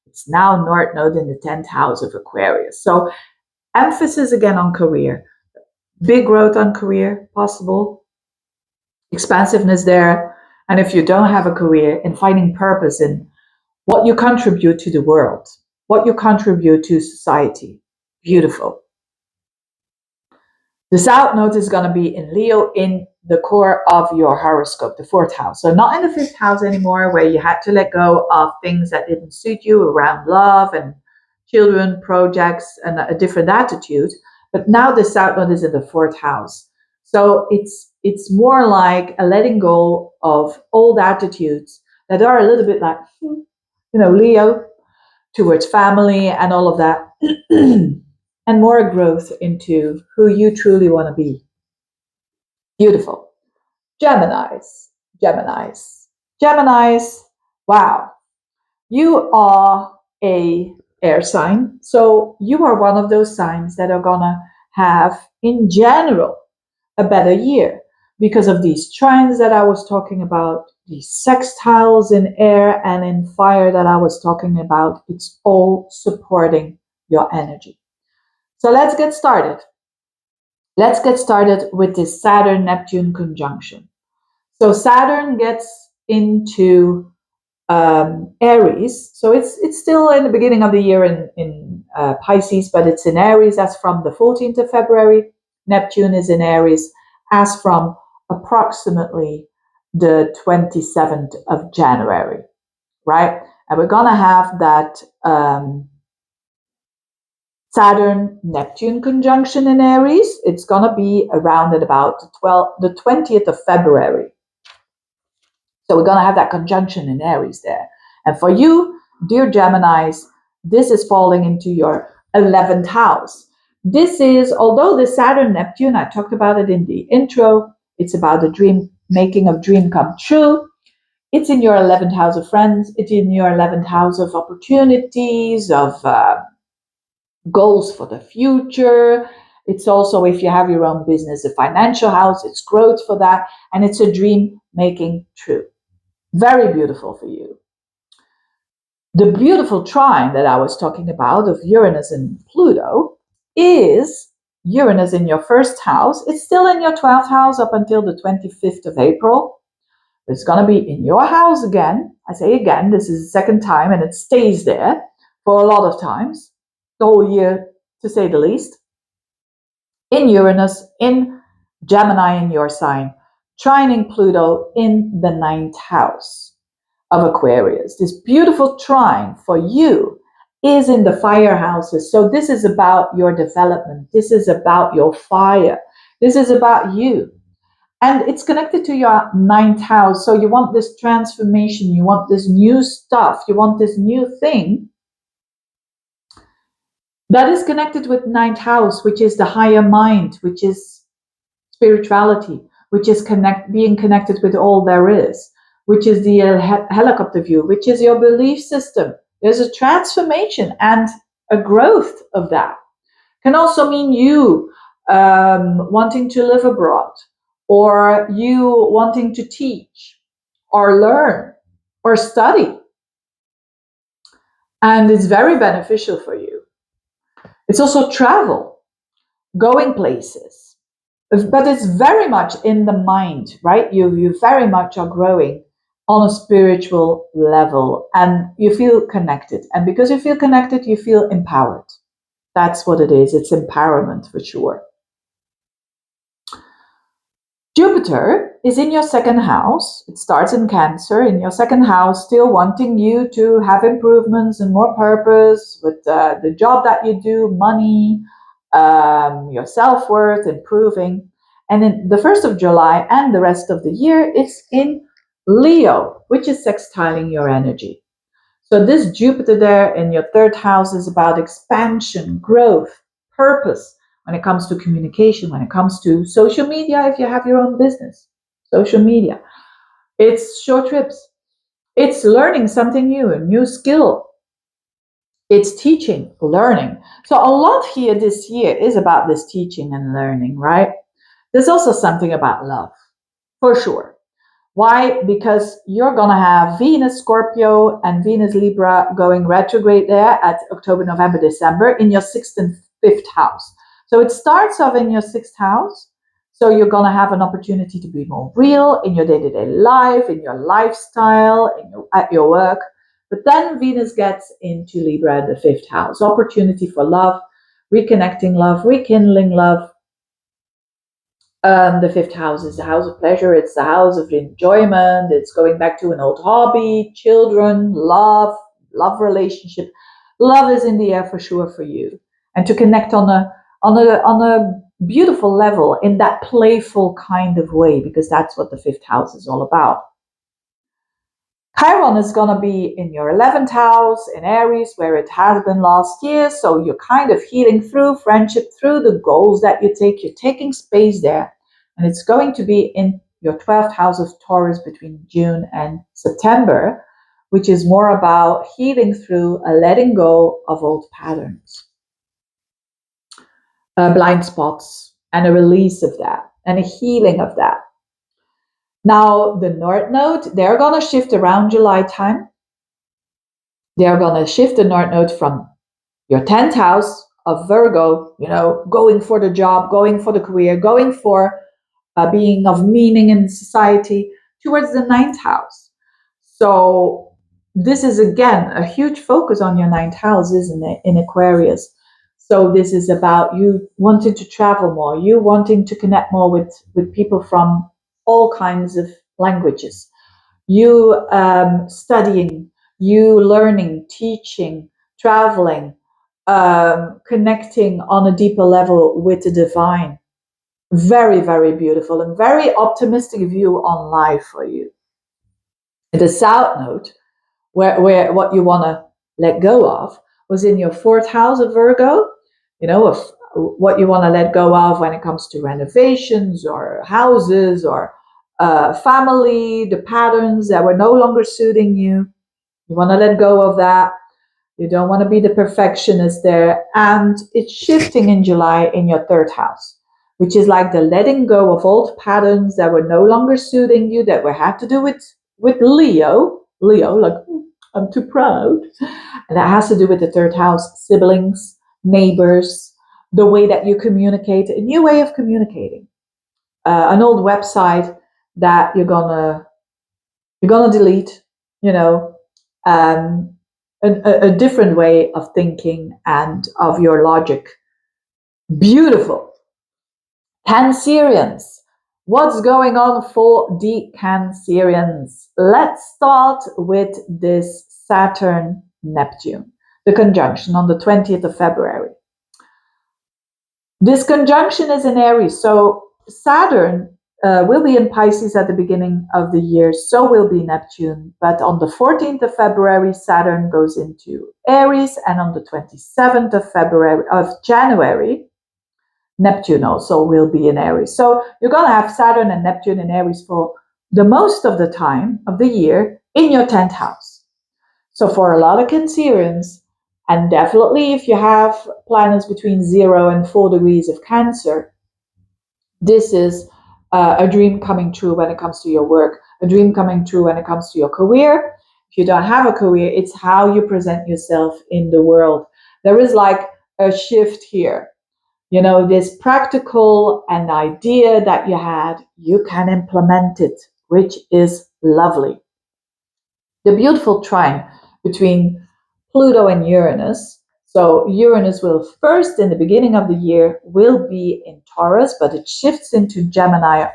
it's now North Node in the 10th house of Aquarius. So emphasis again on career. Big growth on career, possible. Expansiveness there. And if you don't have a career, in finding purpose in what you contribute to the world, what you contribute to society. Beautiful. The South Node is going to be in Leo in the core of your horoscope, the 4th house. So not in the 5th house anymore, where you had to let go of things that didn't suit you around love and children, projects, and a different attitude. But now the South Node is in the 4th house. So it's more like a letting go of old attitudes that are a little bit like, Leo, towards family and all of that. And more growth into who you truly want to be. Beautiful. Geminis. Wow. You are a air sign. So you are one of those signs that are going to have, in general, a better year because of these trines that I was talking about, these sextiles in air and in fire that I was talking about. It's all supporting your energy. So let's get started. Let's get started with this Saturn-Neptune conjunction. So Saturn gets into Aries. So it's still in the beginning of the year in Pisces, but it's in Aries as from the 14th of February. Neptune is in Aries as from approximately the 27th of January, right? And we're going to have that Saturn-Neptune conjunction in Aries. It's going to be around at about the 20th of February. So we're going to have that conjunction in Aries there. And for you, dear Geminis, this is falling into your 11th house. This is, although the Saturn-Neptune, I talked about it in the intro, it's about the dream, making of dream come true. It's in your 11th house of friends. It's in your 11th house of opportunities, of goals for the future. It's also, if you have your own business, a financial house, it's growth for that. And it's a dream making true. Very beautiful for you. The beautiful trine that I was talking about of Uranus and Pluto is Uranus in your first house. It's still in your 12th house up until the 25th of April. It's going to be in your house again. I say again, this is the second time, and it stays there for a lot of times, the whole year, to say the least. In Uranus, in Gemini in your sign, trining Pluto in the 9th house of Aquarius. This beautiful trine for you is in the fire houses. So this is about your development. This is about your fire. This is about you. And it's connected to your 9th house. So you want this transformation. You want this new stuff. You want this new thing that is connected with 9th house, which is the higher mind, which is spirituality, which is being connected with all there is, which is the helicopter view, which is your belief system. There's a transformation and a growth of that. Can also mean you wanting to live abroad, or you wanting to teach or learn or study. And it's very beneficial for you. It's also travel, going places. But it's very much in the mind, right? You very much are growing on a spiritual level, and you feel connected. And because you feel connected, you feel empowered. That's what it is. It's empowerment for sure. Jupiter is in your 2nd house. It starts in Cancer, in your 2nd house, still wanting you to have improvements and more purpose with the job that you do, money, your self-worth, improving. And then the 1st of July and the rest of the year is in Leo, which is sextiling your energy. So this Jupiter there in your 3rd house is about expansion, growth, purpose, when it comes to communication, when it comes to social media, if you have your own business, social media. It's short trips. It's learning something new, a new skill. It's teaching, learning. So a lot here this year is about this teaching and learning, right? There's also something about love, for sure. Why? Because you're going to have Venus Scorpio and Venus Libra going retrograde there at October, November, December in your 6th and 5th house. So it starts off in your 6th house. So you're going to have an opportunity to be more real in your day-to-day life, in your lifestyle, at your work. But then Venus gets into Libra in the 5th house. Opportunity for love, reconnecting love, rekindling love. The 5th house is the house of pleasure. It's the house of enjoyment. It's going back to an old hobby, children, love relationship. Love is in the air for sure for you, and to connect on a beautiful level in that playful kind of way, because that's what the 5th house is all about. Chiron is going to be in your 11th house in Aries, where it has been last year. So you're kind of healing through friendship, through the goals that you take. You're taking space there. And it's going to be in your 12th house of Taurus between June and September, which is more about healing through a letting go of old patterns, blind spots, and a release of that, and a healing of that. Now, the North Node, they're going to shift around July time. They're going to shift the North Node from your 10th house of Virgo, going for the job, going for the career, going for being of meaning in society, towards the 9th house. So this is, again, a huge focus on your 9th house, isn't it, in Aquarius? So this is about you wanting to travel more, you wanting to connect more with people from all kinds of languages, you studying, you learning, teaching, traveling, connecting on a deeper level with the divine. Very, very beautiful and very optimistic view on life for you. The South Node, where what you want to let go of, was in your 4th house of Virgo. Of what you want to let go of when it comes to renovations or houses or family, the patterns that were no longer suiting you. You want to let go of that. You don't want to be the perfectionist there. And it's shifting in July in your 3rd house, which is like the letting go of old patterns that were no longer suiting you, that had to do with Leo, like, I'm too proud. And that has to do with the 3rd house, siblings, neighbors, the way that you communicate, a new way of communicating, an old website that you're gonna You're going to delete, um, a different way of thinking and of your logic. Beautiful. Cancerians. What's going on for the Cancerians? Let's start with this Saturn-Neptune, the conjunction on the 20th of February. This conjunction is in Aries, so Saturn will be in Pisces at the beginning of the year, so will be Neptune. But on the 14th of February, Saturn goes into Aries, and on the 27th of January, Neptune also will be in Aries. So you're going to have Saturn and Neptune in Aries for the most of the time of the year in your 10th house. So for a lot of Cancerians, and definitely if you have planets between 0 and 4 degrees of Cancer, this is a dream coming true when it comes to your work, a dream coming true when it comes to your career. If you don't have a career, it's how you present yourself in the world. There is like a shift here. This practical and idea that you had, you can implement it, which is lovely. The beautiful trine between Pluto and Uranus. So Uranus will first, in the beginning of the year, will be in Taurus, but it shifts into Gemini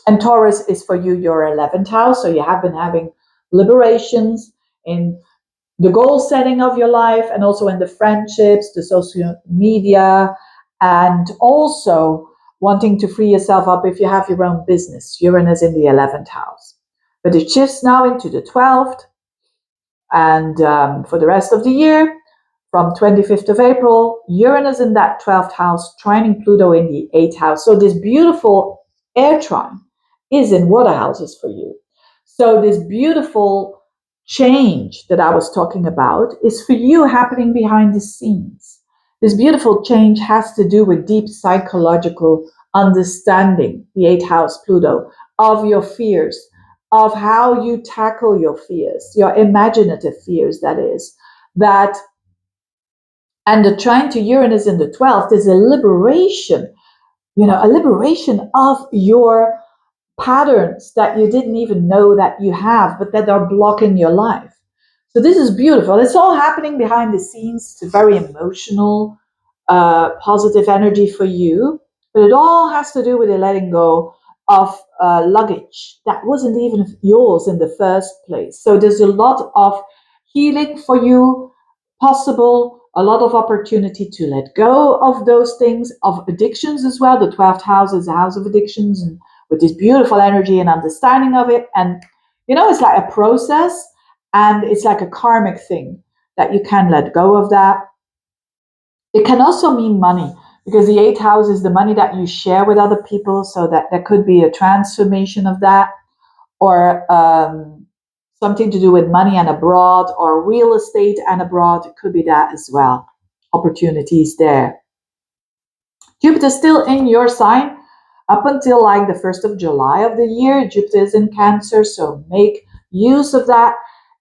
and Taurus is for you your 11th house. So you have been having liberations in the goal setting of your life, and also in the friendships, the social media, and also wanting to free yourself up if you have your own business. Uranus in the 11th house. But it shifts now into the 12th, and for the rest of the year, from 25th of April, Uranus in that 12th house, trining Pluto in the 8th house. So this beautiful air trine is in water houses for you. So this beautiful change that I was talking about is for you happening behind the scenes. This beautiful change has to do with deep psychological understanding, the 8th house Pluto, of your fears, of how you tackle your fears, your imaginative fears, that is. And the trine to Uranus in the 12th is a liberation, a liberation of your patterns that you didn't even know that you have, but that are blocking your life. So this is beautiful. It's all happening behind the scenes. It's a very emotional, positive energy for you, but it all has to do with the letting go of luggage that wasn't even yours in the first place. So there's a lot of healing for you possible, a lot of opportunity to let go of those things, of addictions as well. The 12th house is a house of addictions, and with this beautiful energy and understanding of it. And, it's like a process, and it's like a karmic thing that you can let go of that. It can also mean money, because the 8th house is the money that you share with other people. So that there could be a transformation of that, or something to do with money and abroad, or real estate and abroad. It could be that as well. Opportunities there. Jupiter still in your sign up until like the 1st of July of the year. Jupiter is in Cancer, so make use of that.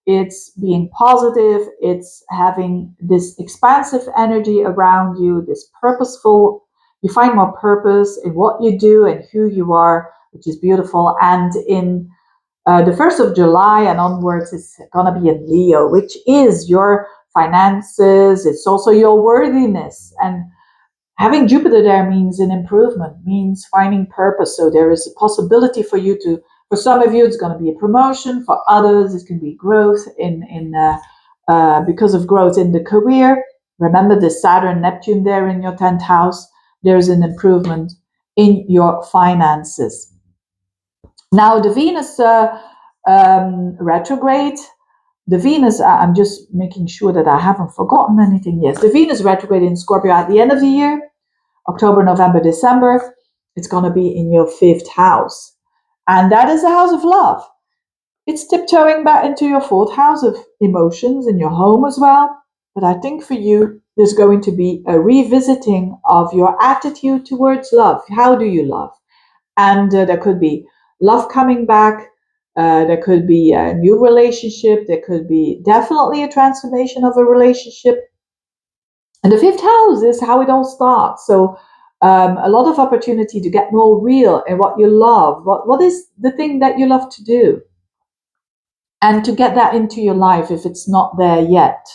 It's being positive. It's having this expansive energy around you, this purposeful. You find more purpose in what you do and who you are, which is beautiful. And in the 1st of July and onwards, it's going to be in Leo, which is your finances. It's also your worthiness. And having Jupiter there means an improvement, means finding purpose. So there is a possibility for you to, for some of you, it's going to be a promotion. For others, it can be growth because of growth in the career. Remember the Saturn, Neptune there in your 10th house. There's an improvement in your finances. Now the Venus retrograde. The Venus, I'm just making sure that I haven't forgotten anything. Yes, the Venus retrograde in Scorpio at the end of the year, October, November, December, it's going to be in your 5th house. And that is the house of love. It's tiptoeing back into your 4th house of emotions in your home as well. But I think for you, there's going to be a revisiting of your attitude towards love. How do you love? And there could be love coming back. There could be a new relationship. There could be definitely a transformation of a relationship. And the 5th house is how it all starts. So a lot of opportunity to get more real in what you love. What is the thing that you love to do? and to get that into your life if it's not there yet.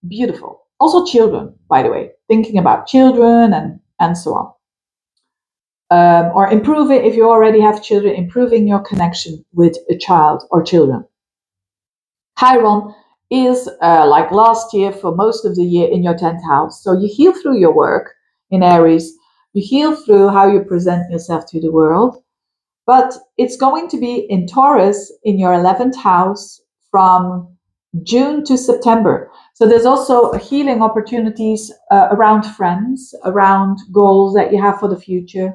Beautiful. Also children, by the way, thinking about children and so on. Or improve it if you already have children, improving your connection with a child or children. Chiron is like last year for most of the year in your 10th house. So you heal through your work in Aries. You heal through how you present yourself to the world. But it's going to be in Taurus in your 11th house from June to September. So there's also healing opportunities around friends, around goals that you have for the future,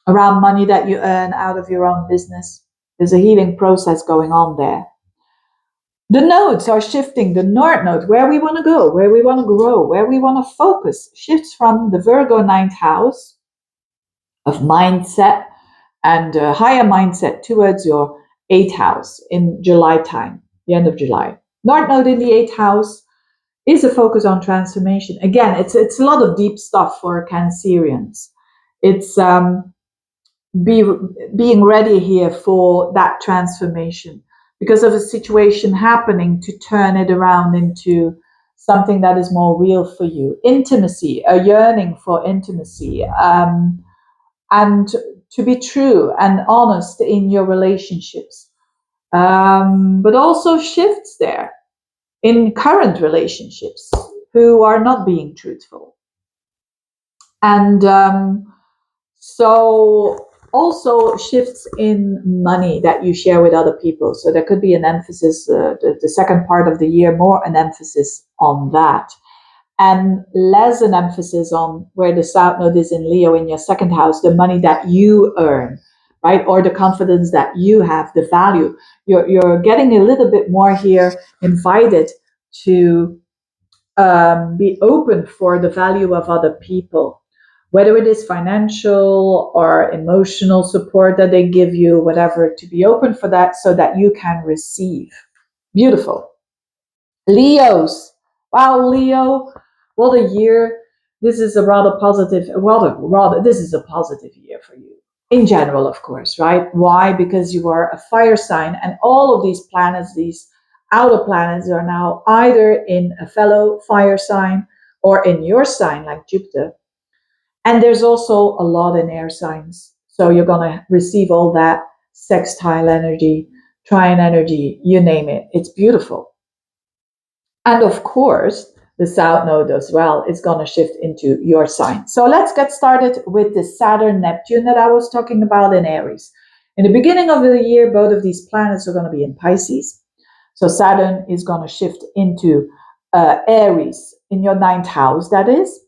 around money that you earn out of your own business. There's a healing process going on there. The nodes are shifting. The North node, where we want to go, where we want to grow, where we want to focus, shifts from the Virgo 9th house of mindset and higher mindset towards your 8th house in July time, the end of July. North node in the 8th house is a focus on transformation. Again, it's a lot of deep stuff for Cancerians. It's being ready here for that transformation because of a situation happening to turn it around into something that is more real for you. Intimacy, a yearning for intimacy, and to be true and honest in your relationships. But also shifts there in current relationships who are not being truthful. And so also shifts in money that you share with other people. So there could be an emphasis, the second part of the year, more an emphasis on that. And less an emphasis on where the South Node is in Leo in your second house, the money that you earn, right? Or the confidence that you have, the value. You're getting a little bit more here invited to be open for the value of other people, whether it is financial or emotional support that they give you, whatever, to be open for that so that you can receive. Beautiful. Leos. Wow, Leo, what a year. This is a rather positive, this is a positive year for you. In general, of course, right? Why? Because you are a fire sign and all of these planets, these outer planets are now either in a fellow fire sign or in your sign like Jupiter. And there's also a lot in air signs. So you're going to receive all that sextile energy, trine energy, you name it. It's beautiful. And of course, the South Node as well is going to shift into your sign. So let's get started with the Saturn Neptune that I was talking about in Aries. In the beginning of the year, both of these planets are going to be in Pisces. So Saturn is going to shift into Aries in your 9th house, that is,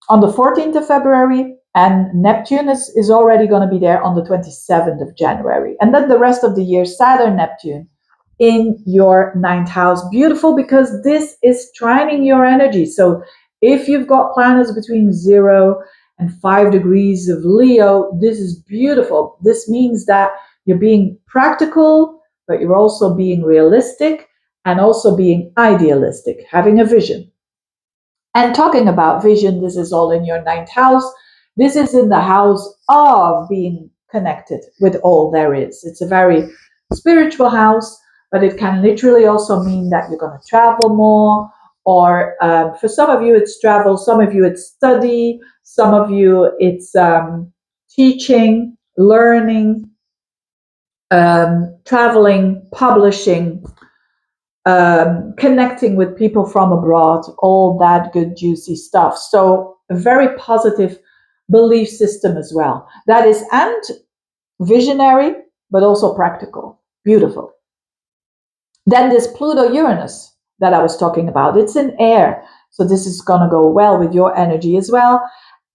on the 14th of February. And Neptune is already going to be there on the 27th of January. And then the rest of the year, Saturn, Neptune in your 9th house. Beautiful, because this is trining your energy. So if you've got planets between 0 and 5 degrees of Leo, this is beautiful. This means that you're being practical, but you're also being realistic and also being idealistic, having a vision. And talking about vision, this is all in your 9th house. This is in the house of being connected with all there is. It's a very spiritual house, but it can literally also mean that you're going to travel more, or for some of you it's travel, some of you it's study, some of you it's teaching, learning, traveling, publishing, connecting with people from abroad, all that good juicy stuff. So a very positive belief system as well. That is, and visionary, but also practical. Beautiful. Then this Pluto-Uranus that I was talking about, it's in air. So this is going to go well with your energy as well.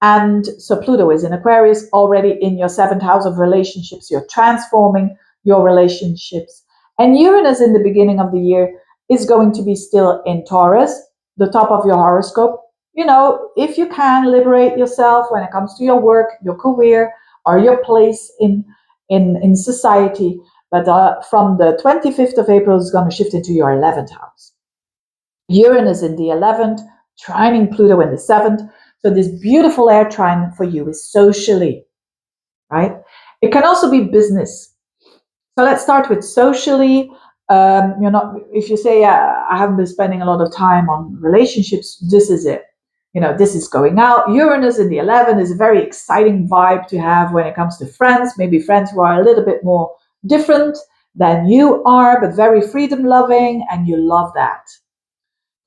And so Pluto is in Aquarius, already in your 7th house of relationships. You're transforming your relationships. And Uranus in the beginning of the year is going to be still in Taurus, the top of your horoscope. You know, if you can liberate yourself when it comes to your work, your career, or your place in society. But from the 25th of April, it's going to shift into your 11th house. Uranus in the 11th, trining Pluto in the 7th. So this beautiful air trine for you is socially, right? It can also be business. So let's start with socially. You're not, if you say, I haven't been spending a lot of time on relationships, this is it. This is going out. Uranus in the 11 is a very exciting vibe to have when it comes to friends, maybe friends who are a little bit more different than you are, but very freedom loving, and you love that.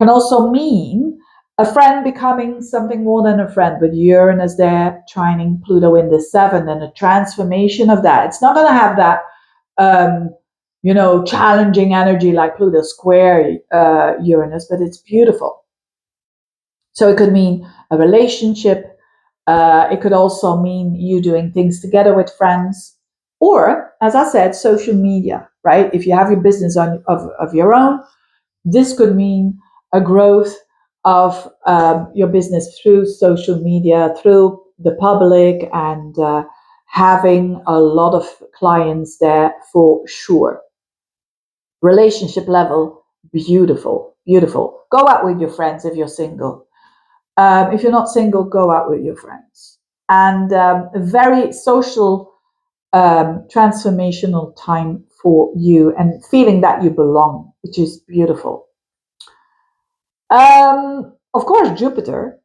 Can also mean a friend becoming something more than a friend, with Uranus there trining Pluto in the 7, and a transformation of that. It's not going to have that challenging energy like Pluto square Uranus, but it's beautiful. So it could mean a relationship. It could also mean you doing things together with friends, or, as I said, social media, right? If you have your business of your own, this could mean a growth of your business through social media, through the public, and having a lot of clients there for sure. Relationship level, beautiful, beautiful. Go out with your friends if you're single. If you're not single, go out with your friends. And a very social, transformational time for you, and feeling that you belong, which is beautiful. Of course, Jupiter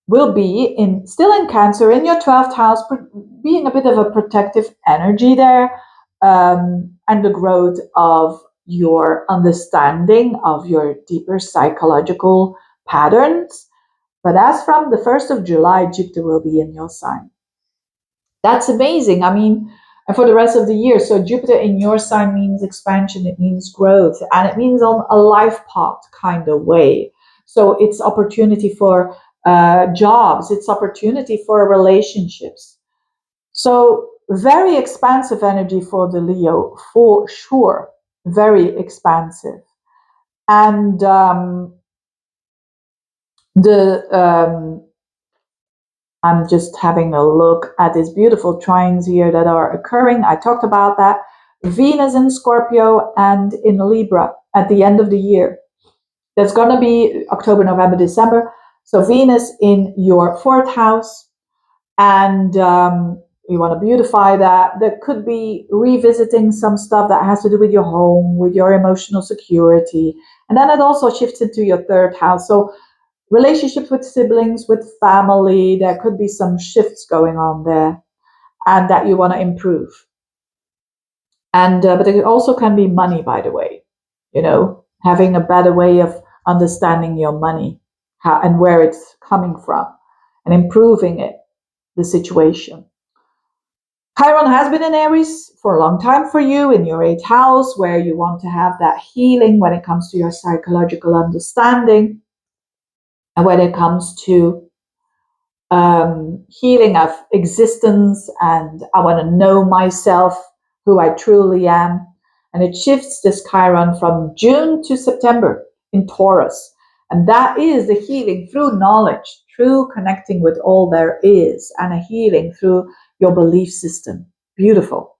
will be still in Cancer in your 12th house, being a bit of a protective energy there, and the growth of your understanding of your deeper psychological patterns. But as from the 1st of July, Jupiter will be in your sign. That's amazing. I mean, and for the rest of the year. So Jupiter in your sign means expansion, it means growth, and it means on a life path kind of way. So it's opportunity for jobs, it's opportunity for relationships. So very expansive energy for the Leo, for sure. Very expansive. And I'm just having a look at these beautiful trines here that are occurring. I talked about that. Venus in Scorpio and in Libra at the end of the year. That's going to be October, November, December. So Venus in your 4th house, and you want to beautify that. There could be revisiting some stuff that has to do with your home, with your emotional security. And then it also shifts into your 3rd house. So relationships with siblings, with family, there could be some shifts going on there, and that you want to improve. And but it also can be money, by the way. Having a better way of understanding your money, how and where it's coming from, and improving the situation. Chiron has been in Aries for a long time for you in your 8th house, where you want to have that healing when it comes to your psychological understanding, and when it comes to healing of existence, and I want to know myself, who I truly am. And it shifts this Chiron from June to September in Taurus. And that is the healing through knowledge, through connecting with all there is, and a healing through your belief system. Beautiful.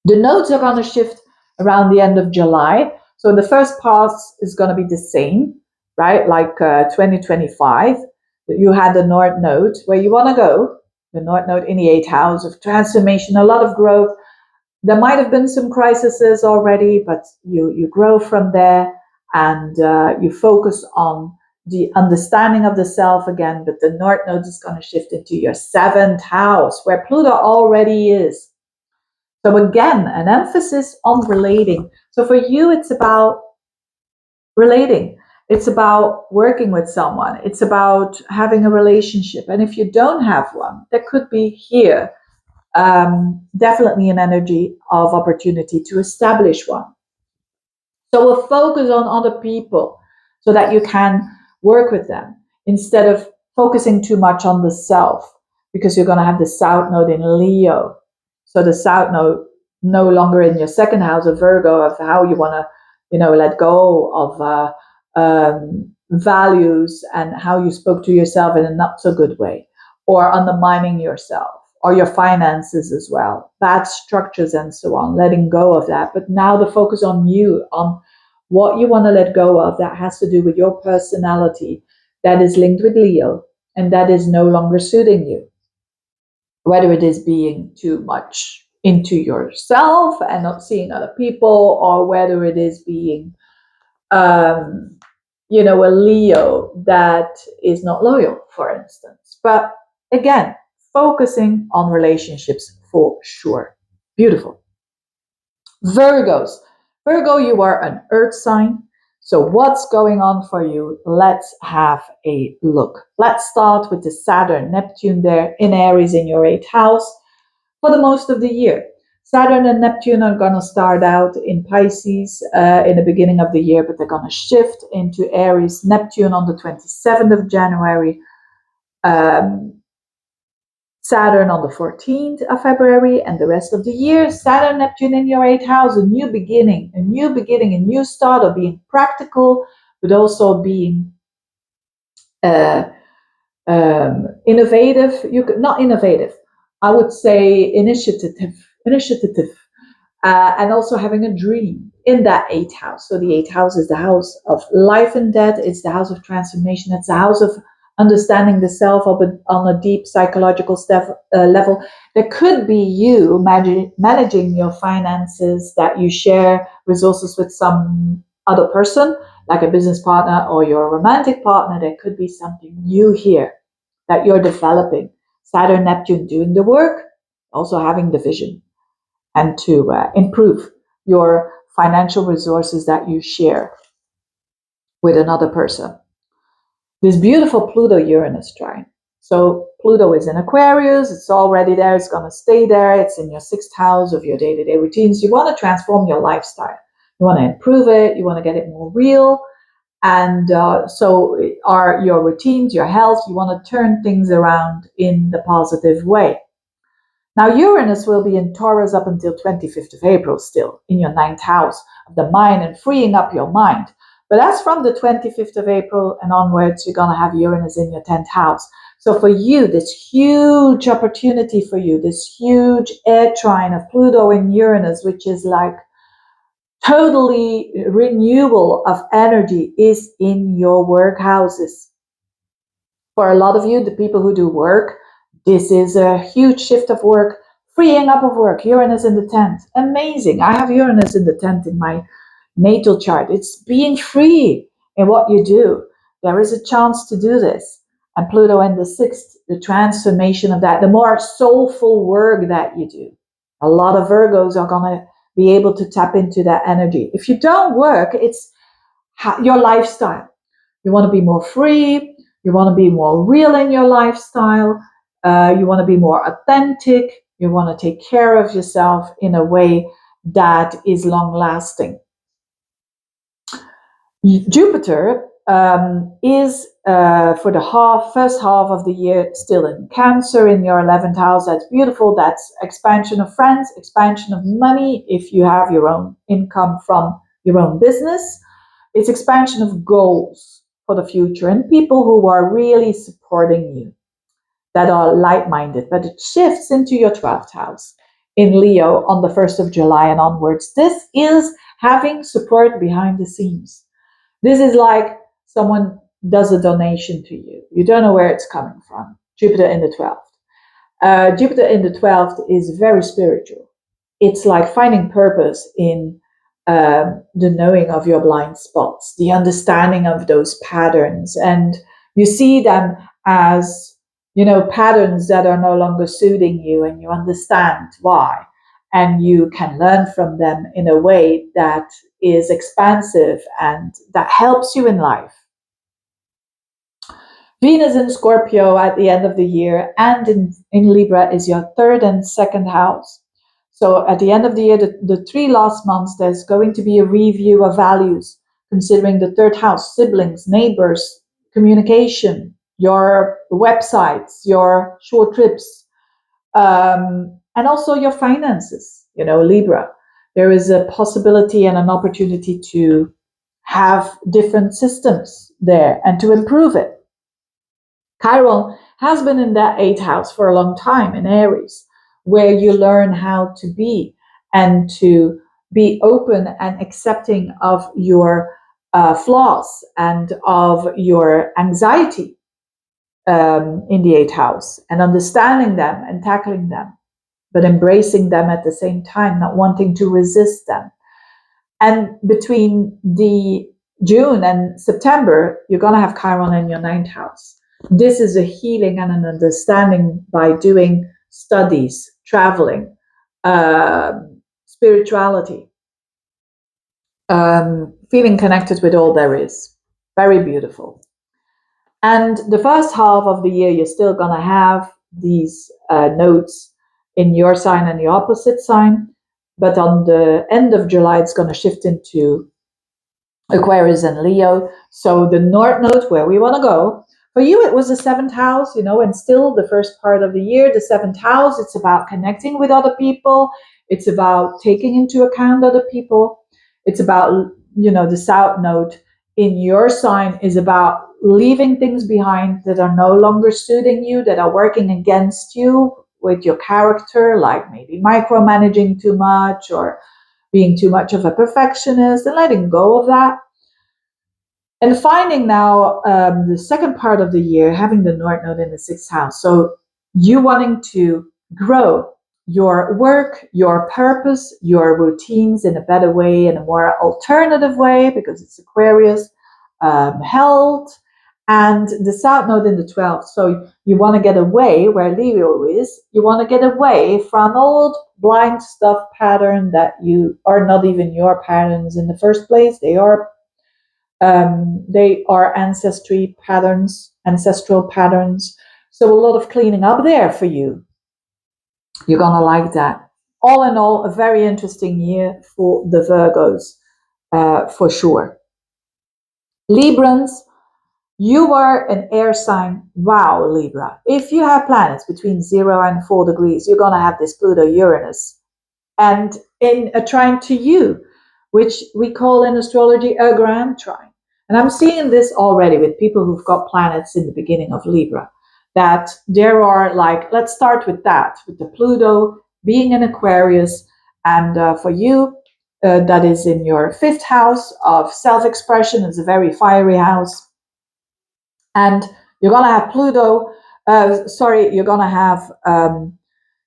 The nodes are going to shift around the end of July. So the first pass is going to be the same, right? Like 2025. You had the North Node where you want to go, the North Node in the 8th house of transformation, a lot of growth. There might have been some crises already, but you grow from there, and you focus on the understanding of the self again. But the North Node is going to shift into your 7th house, where Pluto already is. So again, an emphasis on relating. So for you, it's about relating. It's about working with someone. It's about having a relationship. And if you don't have one, there could be here definitely an energy of opportunity to establish one. So a focus on other people so that you can work with them instead of focusing too much on the self, because you're going to have the South Node in Leo. So the South Node no longer in your 2nd house of Virgo, of how you want to, let go of values, and how you spoke to yourself in a not so good way, or undermining yourself, or your finances as well, bad structures and so on, letting go of that. But now the focus on you, on what you want to let go of, that has to do with your personality, that is linked with Leo, and that is no longer suiting you. Whether it is being too much into yourself and not seeing other people, or whether it is being, a Leo that is not loyal, for instance. But again, focusing on relationships for sure. Beautiful. Virgos. Virgo, you are an earth sign. So what's going on for you? Let's have a look. Let's start with the Saturn, Neptune there in Aries in your 8th house for the most of the year. Saturn and Neptune are going to start out in Pisces in the beginning of the year, but they're going to shift into Aries. Neptune on the 27th of January. Saturn on the 14th of February, and the rest of the year, Saturn, Neptune in your 8th house, a new beginning, a new start of being practical, but also being innovative. You could not innovative, I would say initiative, and also having a dream in that 8th house. So the 8th house is the house of life and death. It's the house of transformation. It's the house of understanding the self on a deep psychological level. There could be you managing your finances, that you share resources with some other person, like a business partner or your romantic partner. There could be something new here that you're developing. Saturn, Neptune doing the work, also having the vision, and to improve your financial resources that you share with another person. This beautiful Pluto-Uranus trine. So Pluto is in Aquarius. It's already there. It's going to stay there. It's in your 6th house of your day-to-day routines. You want to transform your lifestyle. You want to improve it. You want to get it more real. And so are your routines, your health. You want to turn things around in the positive way. Now, Uranus will be in Taurus up until 25th of April, still in your 9th house of the mind and freeing up your mind. But as from the 25th of April and onwards, you're going to have Uranus in your 10th house. So for you, this huge opportunity for you, this huge air trine of Pluto and Uranus, which is like totally renewal of energy, is in your work houses. For a lot of you, the people who do work, this is a huge shift of work, freeing up of work. Uranus in the 10th. Amazing. I have Uranus in the 10th in my natal chart. It's being free in what you do. There is a chance to do this. And Pluto in the 6th, the transformation of that, the more soulful work that you do. A lot of Virgos are going to be able to tap into that energy. If you don't work, it's your lifestyle. You want to be more free. You want to be more real in your lifestyle. You want to be more authentic. You want to take care of yourself in a way that is long lasting. Jupiter is for the first half of the year still in Cancer in your 11th house. That's beautiful. That's expansion of friends, expansion of money if you have your own income from your own business. It's expansion of goals for the future and people who are really supporting you, that are like-minded. But it shifts into your 12th house in Leo on the 1st of July and onwards. This is having support behind the scenes. This is like someone does a donation to you. You don't know where it's coming from. Jupiter in the 12th. Jupiter in the 12th is very spiritual. It's like finding purpose in the knowing of your blind spots, the understanding of those patterns. And you see them as, patterns that are no longer suiting you, and you understand why. And you can learn from them in a way that is expansive and that helps you in life. Venus in Scorpio at the end of the year and in Libra is your 3rd and 2nd house. So at the end of the year, the 3 last months, there's going to be a review of values, considering the 3rd house, siblings, neighbors, communication, your websites, your short trips, and also your finances, Libra. There is a possibility and an opportunity to have different systems there and to improve it. Chiron has been in that 8th house for a long time in Aries, where you learn how to be and to be open and accepting of your flaws and of your anxiety in the 8th house, and understanding them and tackling them. but embracing them at the same time, not wanting to resist them. And between the June and September, you're going to have Chiron in your ninth house. This is a healing and an understanding by doing studies, traveling, spirituality, feeling connected with all there is. Very beautiful. And the first half of the year, you're still going to have these nodes in your sign and the opposite sign. But on the end of July, it's going to shift into Aquarius and Leo. So the North Node, where we want to go, for you, it was the seventh house, and still the first part of the year, the seventh house, it's about connecting with other people. It's about taking into account other people. It's about, the South Node in your sign is about leaving things behind that are no longer suiting you, that are working against you with your character, like maybe micromanaging too much or being too much of a perfectionist, and letting go of that. And finding now the second part of the year, having the North Node in the sixth house. So you wanting to grow your work, your purpose, your routines in a better way, in a more alternative way, because it's Aquarius, health, and the South Node in the 12th. So you want to get away, where Leo is, you want to get away from old blind stuff pattern that you are not even your patterns in the first place. They are ancestral patterns. So a lot of cleaning up there for you. You're going to like that. All in all, a very interesting year for the Virgos, for sure. Librans, you are an air sign. Wow, Libra. If you have planets between 0 and 4 degrees, you're going to have this Pluto-Uranus. And in a trine to you, which we call in astrology a grand trine. And I'm seeing this already with people who've got planets in the beginning of Libra, that there are let's start with that, with the Pluto being in Aquarius. And for you, that is in your fifth house of self-expression. It's a very fiery house. And you're going to have you're going to have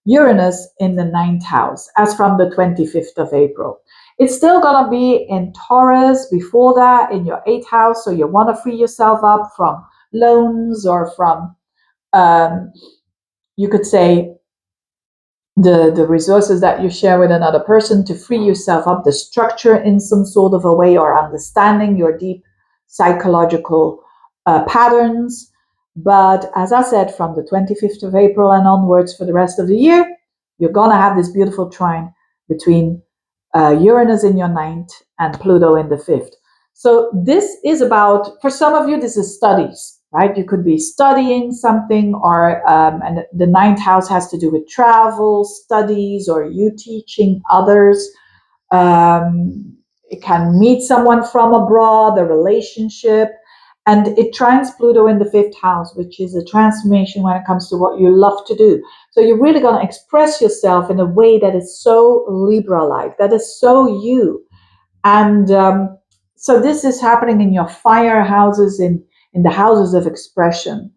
Uranus in the ninth house as from the 25th of April. It's still going to be in Taurus before that, in your eighth house. So you want to free yourself up from loans or from, you could say, the resources that you share with another person, to free yourself up, the structure in some sort of a way, or understanding your deep psychological patterns. But as I said, from the 25th of April and onwards for the rest of the year, you're going to have this beautiful trine between Uranus in your ninth and Pluto in the fifth. So this is about, for some of you, this is studies, right? You could be studying something, or and the ninth house has to do with travel, studies, or you teaching others. It can meet someone from abroad, a relationship. And it trines Pluto in the fifth house, which is a transformation when it comes to what you love to do. So you're really going to express yourself in a way that is so Libra-like, that is so you. And so this is happening in your fire houses, in the houses of expression.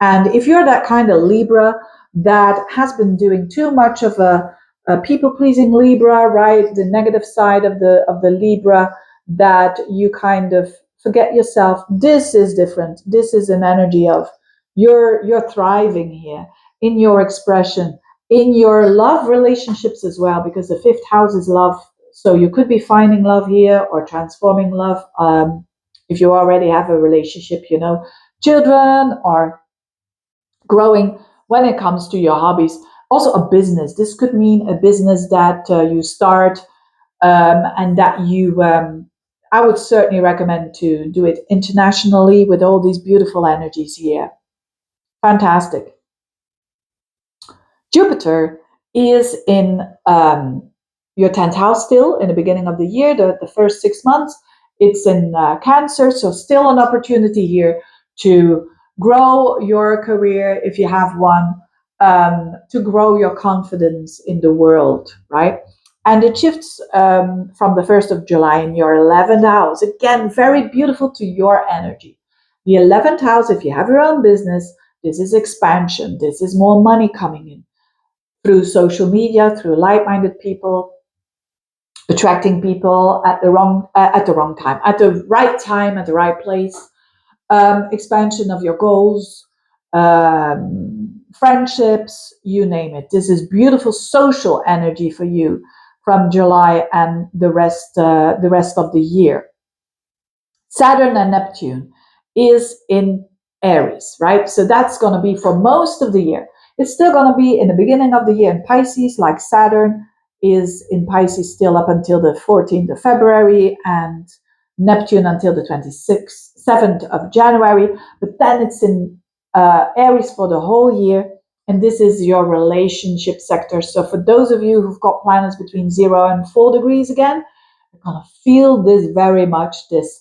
And if you're that kind of Libra that has been doing too much of a people-pleasing Libra, right? The negative side of the Libra, that you kind of forget yourself. This is different. This is an energy of you're thriving here in your expression, in your love relationships as well, because the fifth house is love. So you could be finding love here or transforming love. If you already have a relationship, children, or growing when it comes to your hobbies. Also a business. This could mean a business that you start, and that you I would certainly recommend to do it internationally with all these beautiful energies here. Fantastic. Jupiter is in your 10th house still in the beginning of the year, the first 6 months. It's in Cancer, so still an opportunity here to grow your career if you have one, to grow your confidence in the world, right? And it shifts from the 1st of July in your 11th house. Again, very beautiful to your energy. The 11th house, if you have your own business, this is expansion. This is more money coming in. through social media, through like-minded people, attracting people at the wrong time, at the right time, at the right place, expansion of your goals, friendships, you name it. This is beautiful social energy for you from July and the rest of the year. Saturn and Neptune is in Aries, right? So that's going to be for most of the year. It's still going to be in the beginning of the year in Pisces, like Saturn is in Pisces still up until the 14th of February and Neptune until the 26th, 7th of January. But then it's in Aries for the whole year. And this is your relationship sector. So for those of you who've got planets between 0 and 4 degrees again, you're going to feel this very much, this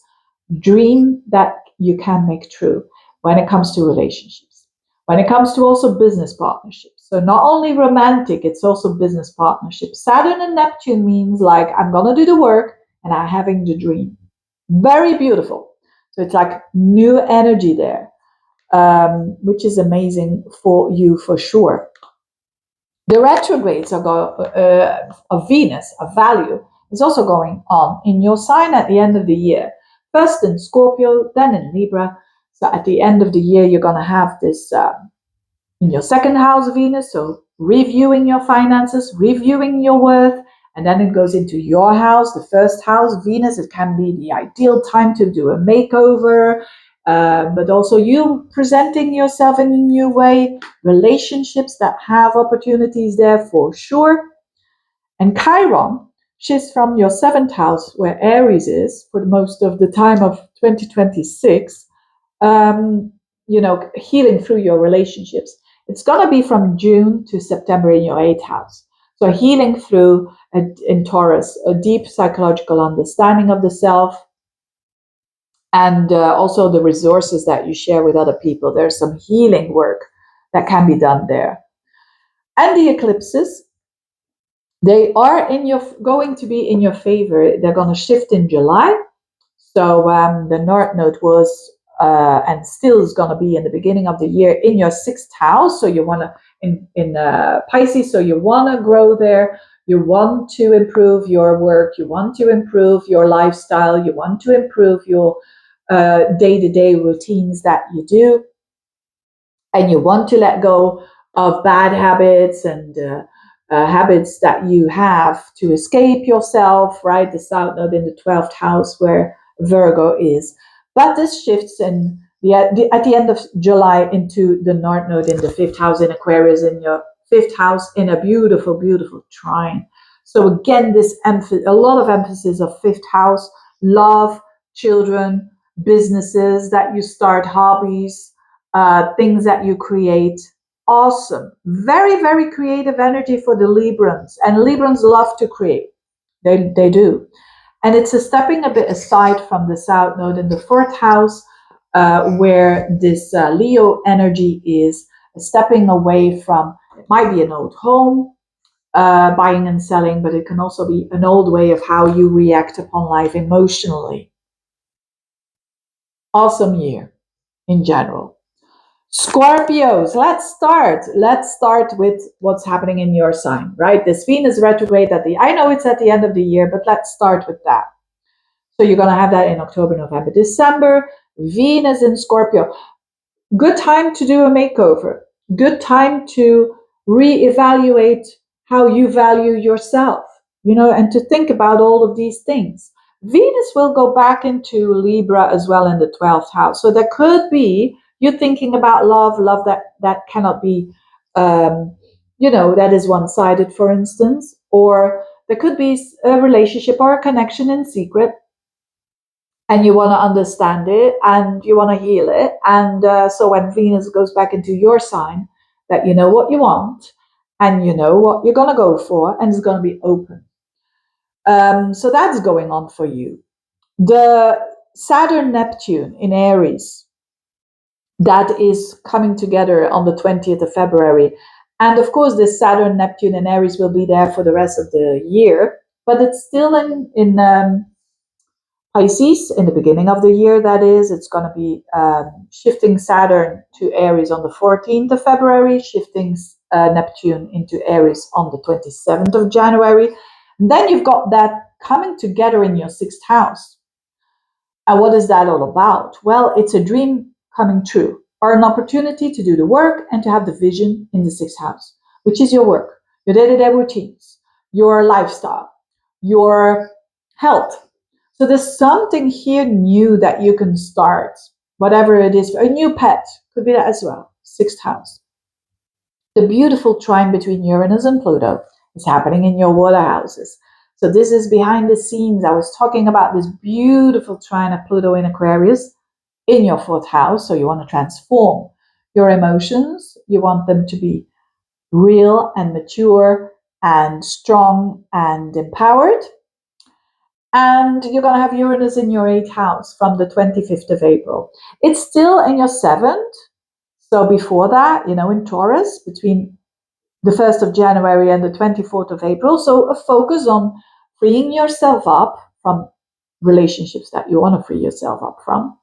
dream that you can make true when it comes to relationships, when it comes to also business partnerships. So not only romantic, it's also business partnerships. Saturn and Neptune means like, I'm going to do the work and I'm having the dream. Very beautiful. So it's like new energy there, which is amazing for you for sure. The retrogrades of Venus, of value, is also going on in your sign at the end of the year. First in Scorpio, then in Libra. So at the end of the year, you're going to have this in your second house, Venus. So reviewing your finances, reviewing your worth. And then it goes into your house, the first house, Venus. It can be the ideal time to do a makeover, but also you presenting yourself in a new way, relationships that have opportunities there for sure. And Chiron, she's from your seventh house, where Aries is for most of the time of 2026, healing through your relationships. It's going to be from June to September in your eighth house. So healing through, in Taurus, a deep psychological understanding of the self, and also the resources that you share with other people. There's some healing work that can be done there. And the eclipses, they are going to be in your favor. They're going to shift in July. So the North Node was and still is going to be in the beginning of the year in your sixth house. So you want to in Pisces. So you want to grow there. You want to improve your work. You want to improve your lifestyle. You want to improve your day-to-day routines that you do, and you want to let go of bad habits and habits that you have to escape yourself, right? The South Node in the 12th house where Virgo is. But this shifts at the end of July into the North Node in the 5th house in Aquarius, in your 5th house in a beautiful, beautiful trine. So again, a lot of emphasis of 5th house, love, children, businesses that you start, hobbies, things that you create. Awesome. Very, very creative energy for the Librans. And Librans love to create. They do. And it's a stepping a bit aside from the South Node in the 4th house, where this Leo energy is stepping away from, it might be an old home, buying and selling, but it can also be an old way of how you react upon life emotionally. Awesome year in general. Scorpios, let's start with what's happening in your sign, right? This Venus retrograde I know it's at the end of the year, but let's start with that. So you're going to have that in October, November, December. Venus in Scorpio. Good time to do a makeover. Good time to reevaluate how you value yourself, and to think about all of these things. Venus will go back into Libra as well in the 12th house. So there could be you thinking about love that cannot be, that is one-sided, for instance, or there could be a relationship or a connection in secret, and you want to understand it and you want to heal it. And so when Venus goes back into your sign, that you know what you want and you know what you're going to go for, and it's going to be open. So that's going on for you. The Saturn Neptune in Aries, that is coming together on the 20th of February. And of course, this Saturn Neptune in Aries will be there for the rest of the year, but it's still in Pisces in the beginning of the year, that is. It's going to be shifting Saturn to Aries on the 14th of February, shifting Neptune into Aries on the 27th of January. And then you've got that coming together in your sixth house. And what is that all about? Well, it's a dream coming true, or an opportunity to do the work and to have the vision in the sixth house, which is your work, your day-to-day routines, your lifestyle, your health. So there's something here new that you can start, whatever it is. A new pet could be that as well. Sixth house. The beautiful trine between Uranus and Pluto is happening in your water houses. So this is behind the scenes. I was talking about this beautiful trine of Pluto in Aquarius in your fourth house. So you want to transform your emotions. You want them to be real and mature and strong and empowered. And you're going to have Uranus in your eighth house from the 25th of April. It's still in your seventh. So before that, in Taurus, between the 1st of January and the 24th of April. So a focus on freeing yourself up from relationships that you want to free yourself up from,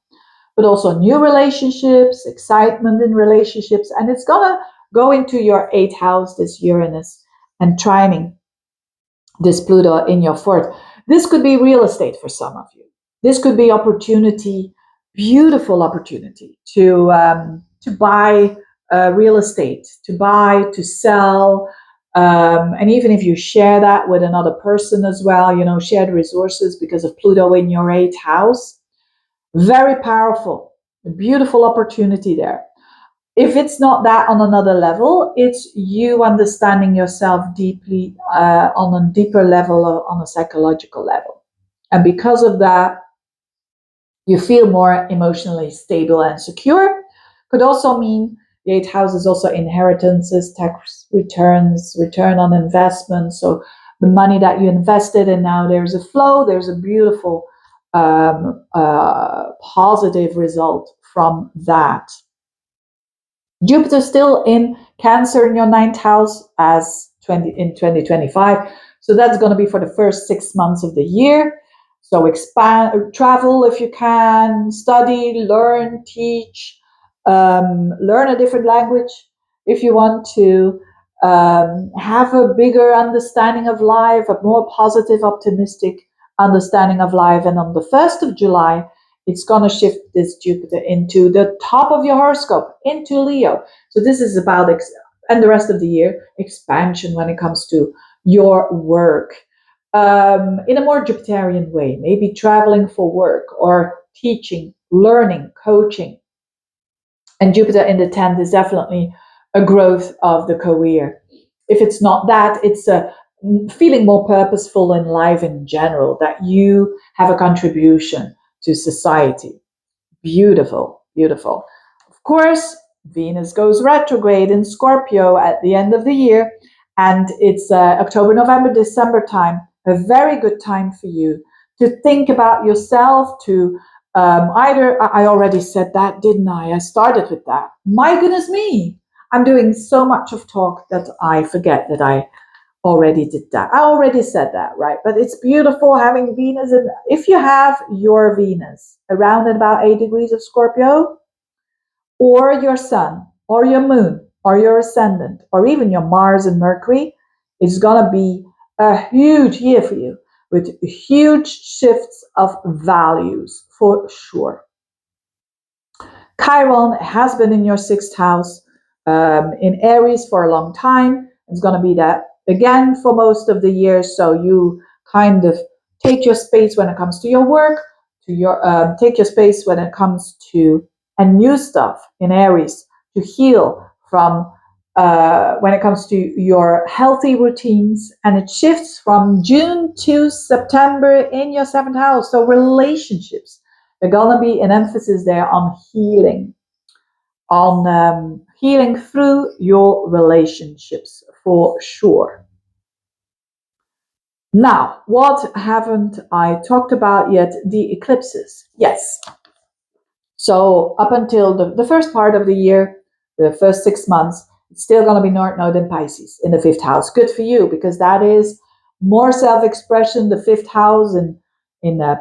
but also new relationships, excitement in relationships. And it's going to go into your eighth house, this Uranus, and trining this Pluto in your fourth. This could be real estate for some of you. This could be opportunity, beautiful opportunity to buy real estate, to buy, to sell. And even if you share that with another person as well, shared resources because of Pluto in your eighth house. Very powerful, a beautiful opportunity there. If it's not that on another level, it's you understanding yourself deeply on a deeper level, on a psychological level. And because of that, you feel more emotionally stable and secure. Could also mean the eighth house is also inheritances, tax returns, return on investment. So the money that you invested, and now there's a flow, there's a beautiful positive result from that. Jupiter still in Cancer in your ninth house in 2025. So that's going to be for the first 6 months of the year. So expand, travel if you can, study, learn, teach, learn a different language if you want to, have a bigger understanding of life, a more positive, optimistic understanding of life. And on the 1st of July, it's going to shift this Jupiter into the top of your horoscope, into Leo. So this is about, and the rest of the year, expansion when it comes to your work. In a more Jupiterian way, maybe traveling for work or teaching, learning, coaching. And Jupiter in the 10th is definitely a growth of the career. If it's not that, it's a feeling more purposeful in life in general, that you have a contribution to society. Beautiful, beautiful. Of course, Venus goes retrograde in Scorpio at the end of the year, and it's October, November, December time, a very good time for you to think about yourself, to either, I already said that, didn't I? I started with that. My goodness me, I'm doing so much of talk that I forget that I already did that. I already said that, right? But it's beautiful having Venus. And if you have your Venus around at about 8 degrees of Scorpio, or your Sun, or your Moon, or your Ascendant, or even your Mars and Mercury, it's going to be a huge year for you with huge shifts of values for sure. Chiron has been in your sixth house in Aries for a long time. It's going to be that again for most of the year. So you kind of take your space when it comes to your work, take your space when it comes to and new stuff in Aries to heal from when it comes to your healthy routines. And it shifts from June to September in your seventh house. So relationships. There's going to be an emphasis there on healing, on healing through your relationships for sure. Now, what haven't I talked about yet? The eclipses. Yes. So up until the first part of the year, the first 6 months, it's still going to be North Node in Pisces in the fifth house. Good for you, because that is more self-expression, the fifth house, and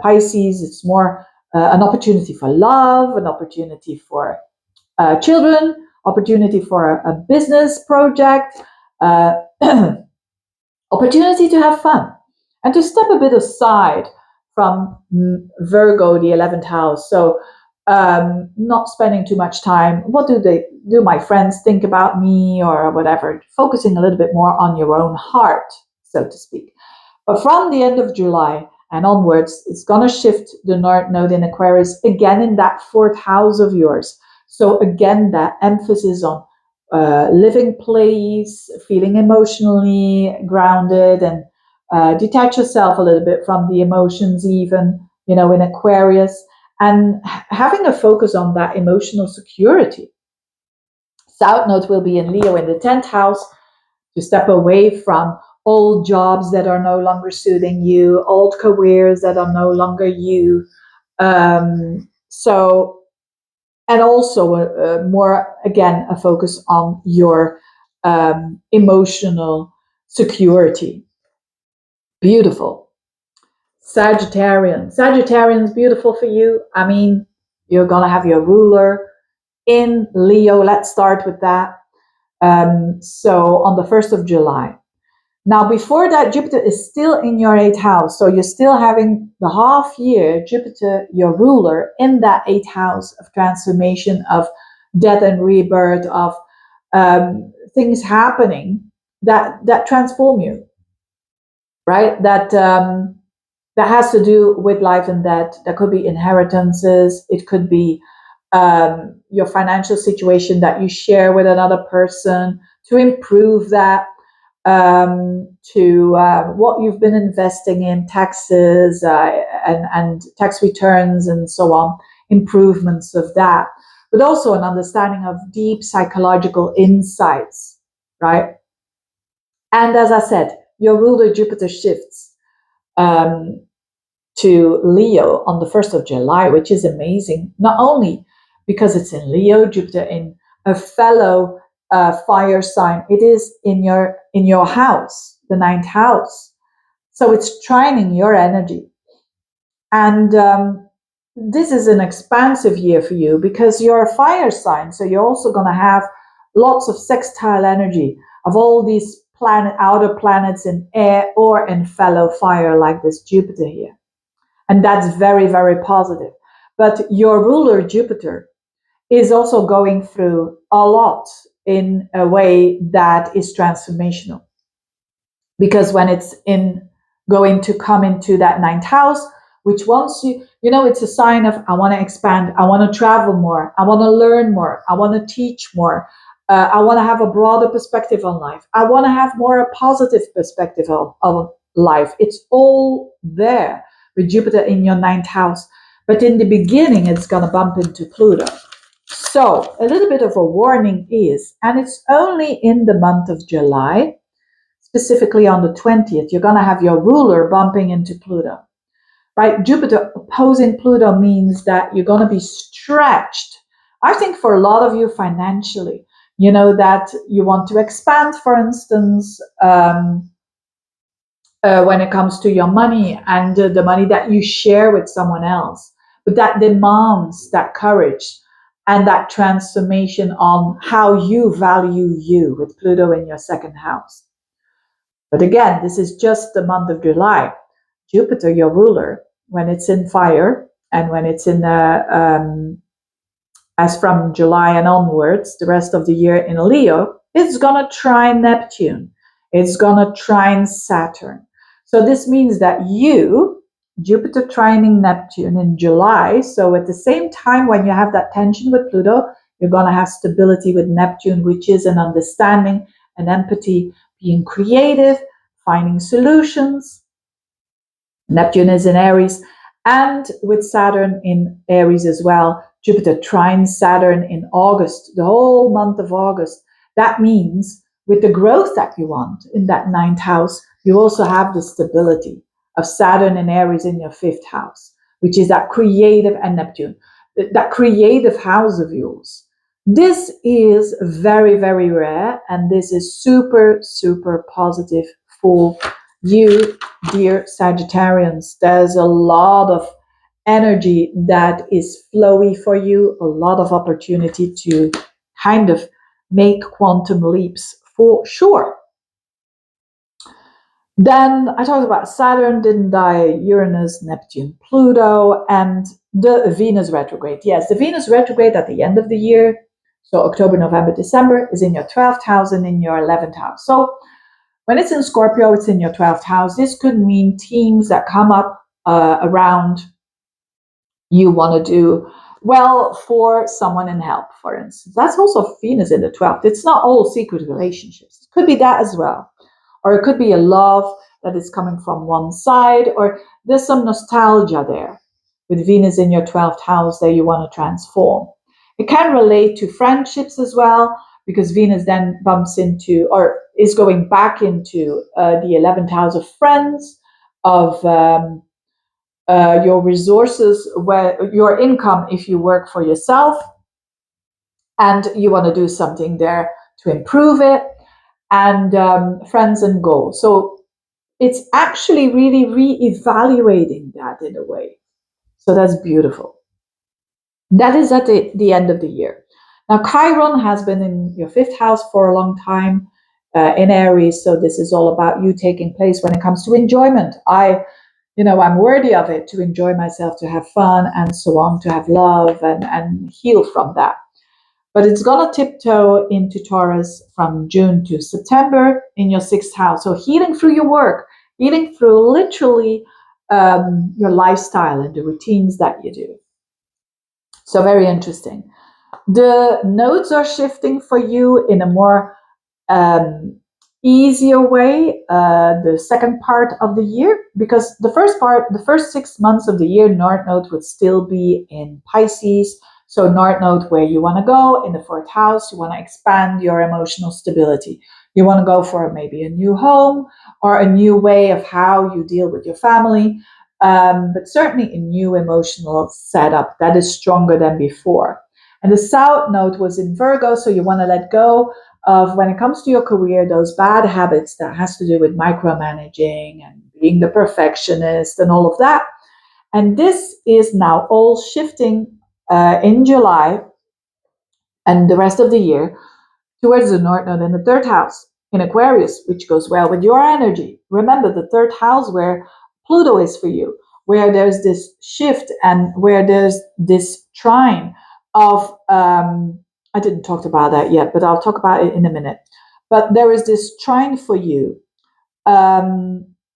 Pisces, it's more an opportunity for love, an opportunity for children, opportunity for a business project, uh, opportunity to have fun and to step a bit aside from Virgo, the 11th house. So not spending too much time. What do my friends think about me or whatever? Focusing a little bit more on your own heart, so to speak. But from the end of July and onwards, it's going to shift the North Node in Aquarius again in that 4th house of yours. So again, that emphasis on living place, feeling emotionally grounded, and detach yourself a little bit from the emotions, even, in Aquarius, and having a focus on that emotional security. South Node will be in Leo in the 10th house, to step away from old jobs that are no longer suiting you, old careers that are no longer you. And also more, again, a focus on your emotional security. Beautiful. Sagittarians, beautiful for you. I mean, you're going to have your ruler in Leo. Let's start with that. So on the 1st of July. Now, before that, Jupiter is still in your 8th house. So you're still having the half year, Jupiter, your ruler, in that 8th house of transformation, of death and rebirth, of things happening that transform you, right? That has to do with life and death. That could be inheritances. It could be your financial situation that you share with another person to improve that, to what you've been investing in, taxes and tax returns and so on, improvements of that, but also an understanding of deep psychological insights, right? And as I said, your ruler Jupiter shifts to Leo on the 1st of July, which is amazing, not only because it's in Leo, Jupiter in a fellow fire sign, it is in your house, the 9th house. So it's trining your energy. And this is an expansive year for you because you're a fire sign. So you're also going to have lots of sextile energy of all these outer planets in air or in fellow fire, like this Jupiter here. And that's very, very positive. But your ruler, Jupiter, is also going through a lot in a way that is transformational. Because when it's going to come into that 9th house, which once it's a sign of, I want to expand, I want to travel more, I want to learn more, I want to teach more, I want to have a broader perspective on life, I want to have more a positive perspective of life. It's all there with Jupiter in your 9th house. But in the beginning, it's going to bump into Pluto. So a little bit of a warning is, and it's only in the month of July, specifically on the 20th, you're going to have your ruler bumping into Pluto, right? Jupiter opposing Pluto means that you're going to be stretched. I think for a lot of you financially, that you want to expand, for instance, when it comes to your money and the money that you share with someone else. But that demands that courage and that transformation on how you value you with Pluto in your 2nd house. But again, this is just the month of July. Jupiter, your ruler, when it's in fire and when it's in as from July and onwards, the rest of the year in Leo, it's going to trine Neptune. It's going to trine Saturn. So this means that Jupiter trining Neptune in July, so at the same time when you have that tension with Pluto, you're going to have stability with Neptune, which is an understanding, an empathy, being creative, finding solutions. Neptune is in Aries, and with Saturn in Aries as well. Jupiter trines Saturn in August, the whole month of August. That means with the growth that you want in that 9th house, you also have the stability of Saturn and Aries in your 5th house, which is that creative, and Neptune, that creative house of yours. This is very, very rare, and this is super, super positive for you, dear Sagittarians, there's a lot of energy that is flowy for you, a lot of opportunity to kind of make quantum leaps for sure. Then I talked about Saturn, didn't I? Uranus, Neptune, Pluto, and the Venus retrograde. Yes, the Venus retrograde at the end of the year, so October, November, December, is in your 12th house and in your 11th house. So when it's in Scorpio, it's in your 12th house. This could mean themes that come up around you want to do well for someone in help, for instance. That's also Venus in the 12th. It's not all secret relationships. It could be that as well. Or it could be a love that is coming from one side, or there's some nostalgia there with Venus in your 12th house that you want to transform. It can relate to friendships as well, because Venus then bumps into or is going back into the 11th house of friends, of your resources, where your income if you work for yourself and you want to do something there to improve it, and friends and goals. So it's actually really re-evaluating that in a way. So that's beautiful. That is at the end of the year. Now, Chiron has been in your 5th house for a long time, in Aries. So this is all about you taking place when it comes to enjoyment. I'm worthy of it, to enjoy myself, to have fun and so on, to have love and heal from that. But it's going to tiptoe into Taurus from June to September in your 6th house. So healing through your work, healing through literally your lifestyle and the routines that you do. So very interesting. The nodes are shifting for you in a more easier way the second part of the year, because the first 6 months of the year, North Node would still be in Pisces. So North Node, where you want to go in the 4th house, you want to expand your emotional stability. You want to go for maybe a new home or a new way of how you deal with your family, but certainly a new emotional setup that is stronger than before. And the South Node was in Virgo, so you want to let go of, when it comes to your career, those bad habits that has to do with micromanaging and being the perfectionist and all of that. And this is now all shifting in July and the rest of the year towards the North Node in the 3rd house in Aquarius, which goes well with your energy. Remember, the 3rd house where Pluto is for you, where there's this shift and where there's this trine of, I didn't talk about that yet, but I'll talk about it in a minute. But there is this trine for you,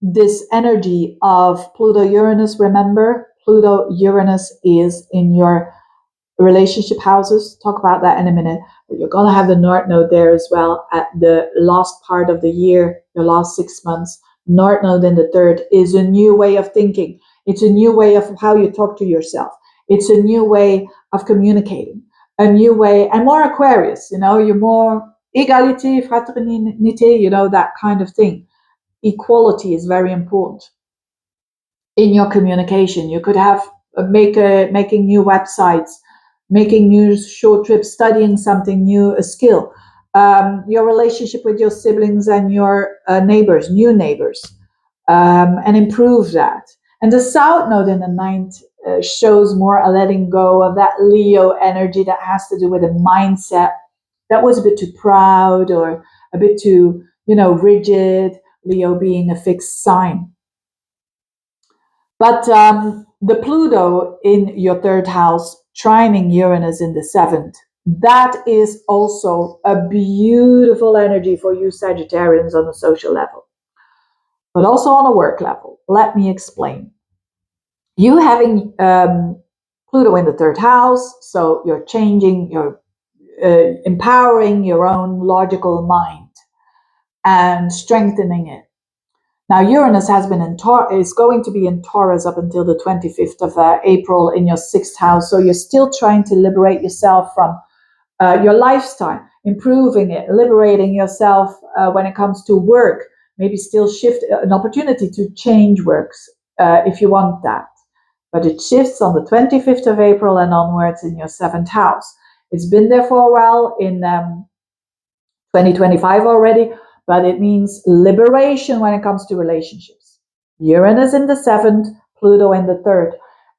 this energy of Pluto-Uranus. Remember, Pluto-Uranus is in your relationship houses. Talk about that in a minute. But you're going to have the North Node there as well at the last part of the year, the last 6 months. North Node in the 3rd is a new way of thinking. It's a new way of how you talk to yourself. It's a new way of communicating, a new way, and more Aquarius, you're more égalité, fraternité, that kind of thing. Equality is very important in your communication. You could have making new websites, making new short trips, studying something new, a skill, your relationship with your siblings and your neighbors, new neighbors, and improve that. And the South Node in the 9th shows more a letting go of that Leo energy that has to do with a mindset that was a bit too proud or a bit too, rigid, Leo being a fixed sign. But the Pluto in your 3rd house, trining Uranus in the 7th, that is also a beautiful energy for you Sagittarians on a social level, but also on a work level. Let me explain. You having Pluto in the 3rd house, so you're changing, you're empowering your own logical mind and strengthening it. Now, Uranus has been is going to be in Taurus up until the 25th of April in your 6th house. So you're still trying to liberate yourself from your lifestyle, improving it, liberating yourself when it comes to work. Maybe still shift an opportunity to change works if you want that. But it shifts on the 25th of April and onwards in your 7th house. It's been there for a while in 2025 already, but it means liberation when it comes to relationships. Uranus in the 7th, Pluto in the 3rd.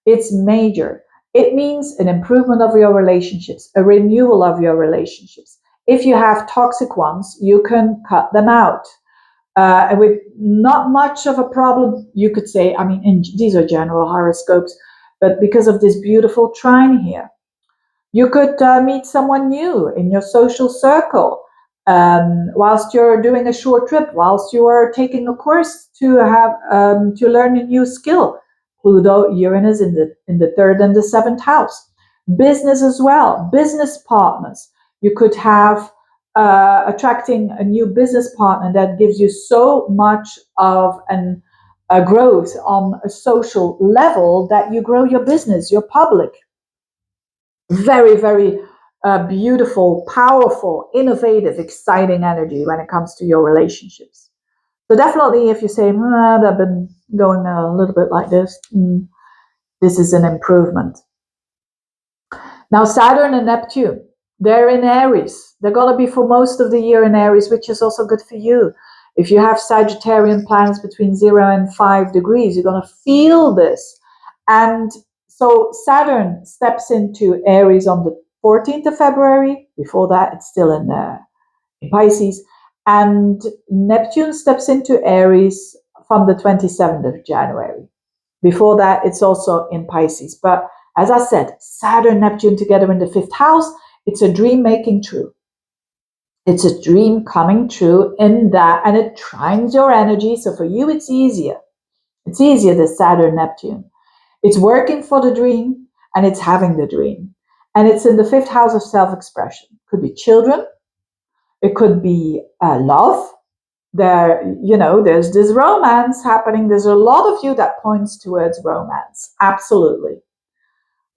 It's major. It means an improvement of your relationships, a renewal of your relationships. If you have toxic ones, you can cut them out. With not much of a problem, you could say. I mean, these are general horoscopes, but because of this beautiful trine here, you could meet someone new in your social circle whilst you're doing a short trip, whilst you are taking a course to learn a new skill. Pluto, Uranus in the 3rd and the 7th house. Business as well, business partners. You could have attracting a new business partner that gives you so much of a growth on a social level that you grow your business, your public. Very, very beautiful, powerful, innovative, exciting energy when it comes to your relationships. So definitely, if you say, I've been going a little bit like this, this is an improvement. Now, Saturn and Neptune, they're in Aries. They're going to be for most of the year in Aries, which is also good for you. If you have Sagittarian planets between 0 and 5 degrees, you're going to feel this. And so Saturn steps into Aries on the 14th of February. Before that, it's still in Pisces. And Neptune steps into Aries from the 27th of January. Before that, it's also in Pisces. But as I said, Saturn, Neptune together in the 5th house, it's a dream making true. It's a dream coming true in that, and it trines your energy. So for you, it's easier. It's easier, the Saturn, Neptune. It's working for the dream, and it's having the dream. And it's in the 5th house of self-expression. Could be children. It could be love. There's this romance happening. There's a lot of you that points towards romance. Absolutely.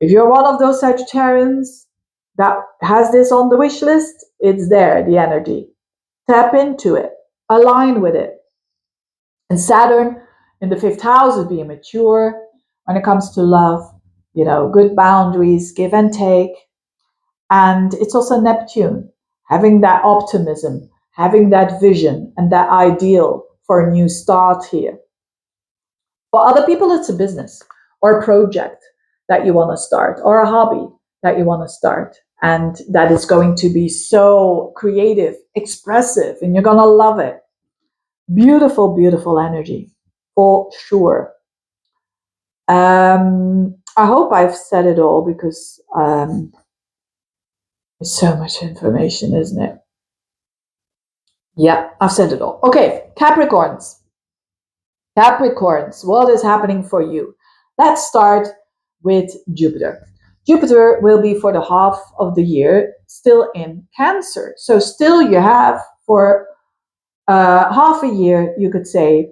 If you're one of those Sagittarians that has this on the wish list, it's there, the energy. Tap into it. Align with it. And Saturn in the 5th house is being mature when it comes to love. Good boundaries, give and take. And it's also Neptune, having that optimism, having that vision and that ideal for a new start here. For other people, it's a business or a project that you want to start, or a hobby that you want to start. And that is going to be so creative, expressive, and you're going to love it. Beautiful, beautiful energy, for sure. I hope I've said it all, because there's so much information, isn't it? Yeah, I've said it all. Okay, Capricorns. Capricorns, what is happening for you? Let's start with Jupiter. Jupiter will be for the half of the year still in Cancer. So still you have for half a year, you could say,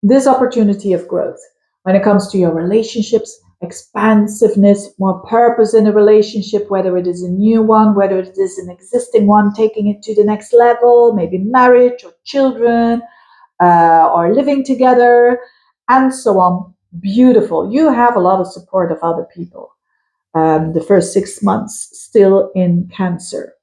this opportunity of growth when it comes to your relationships, expansiveness, more purpose in a relationship, whether it is a new one, whether it is an existing one, taking it to the next level, maybe marriage or children, or living together, and so on. Beautiful. You have a lot of support of other people. The first 6 months still in Cancer.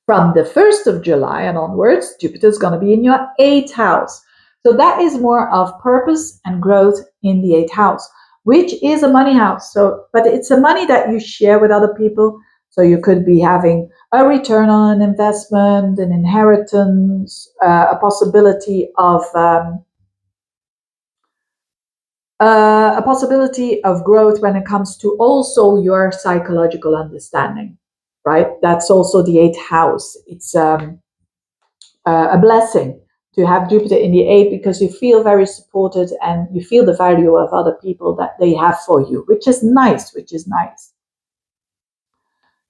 From the 1st of July and onwards, Jupiter is going to be in your 8th house. So that is more of purpose and growth in the 8th house, which is a money house. But it's a money that you share with other people. So you could be having a return on an investment, an inheritance, a possibility of growth when it comes to also your psychological understanding, right? That's also the 8th house. It's a blessing to have Jupiter in the 8th, because you feel very supported and you feel the value of other people that they have for you, which is nice,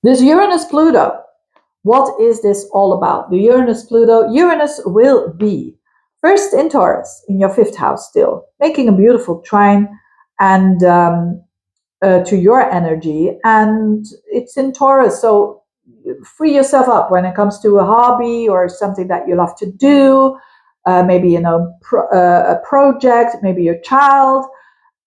This Uranus-Pluto, what is this all about? The Uranus-Pluto, Uranus will be first in Taurus, in your 5th house still, making a beautiful trine and to your energy, and it's in Taurus, so free yourself up when it comes to a hobby or something that you love to do, maybe a project, maybe your child.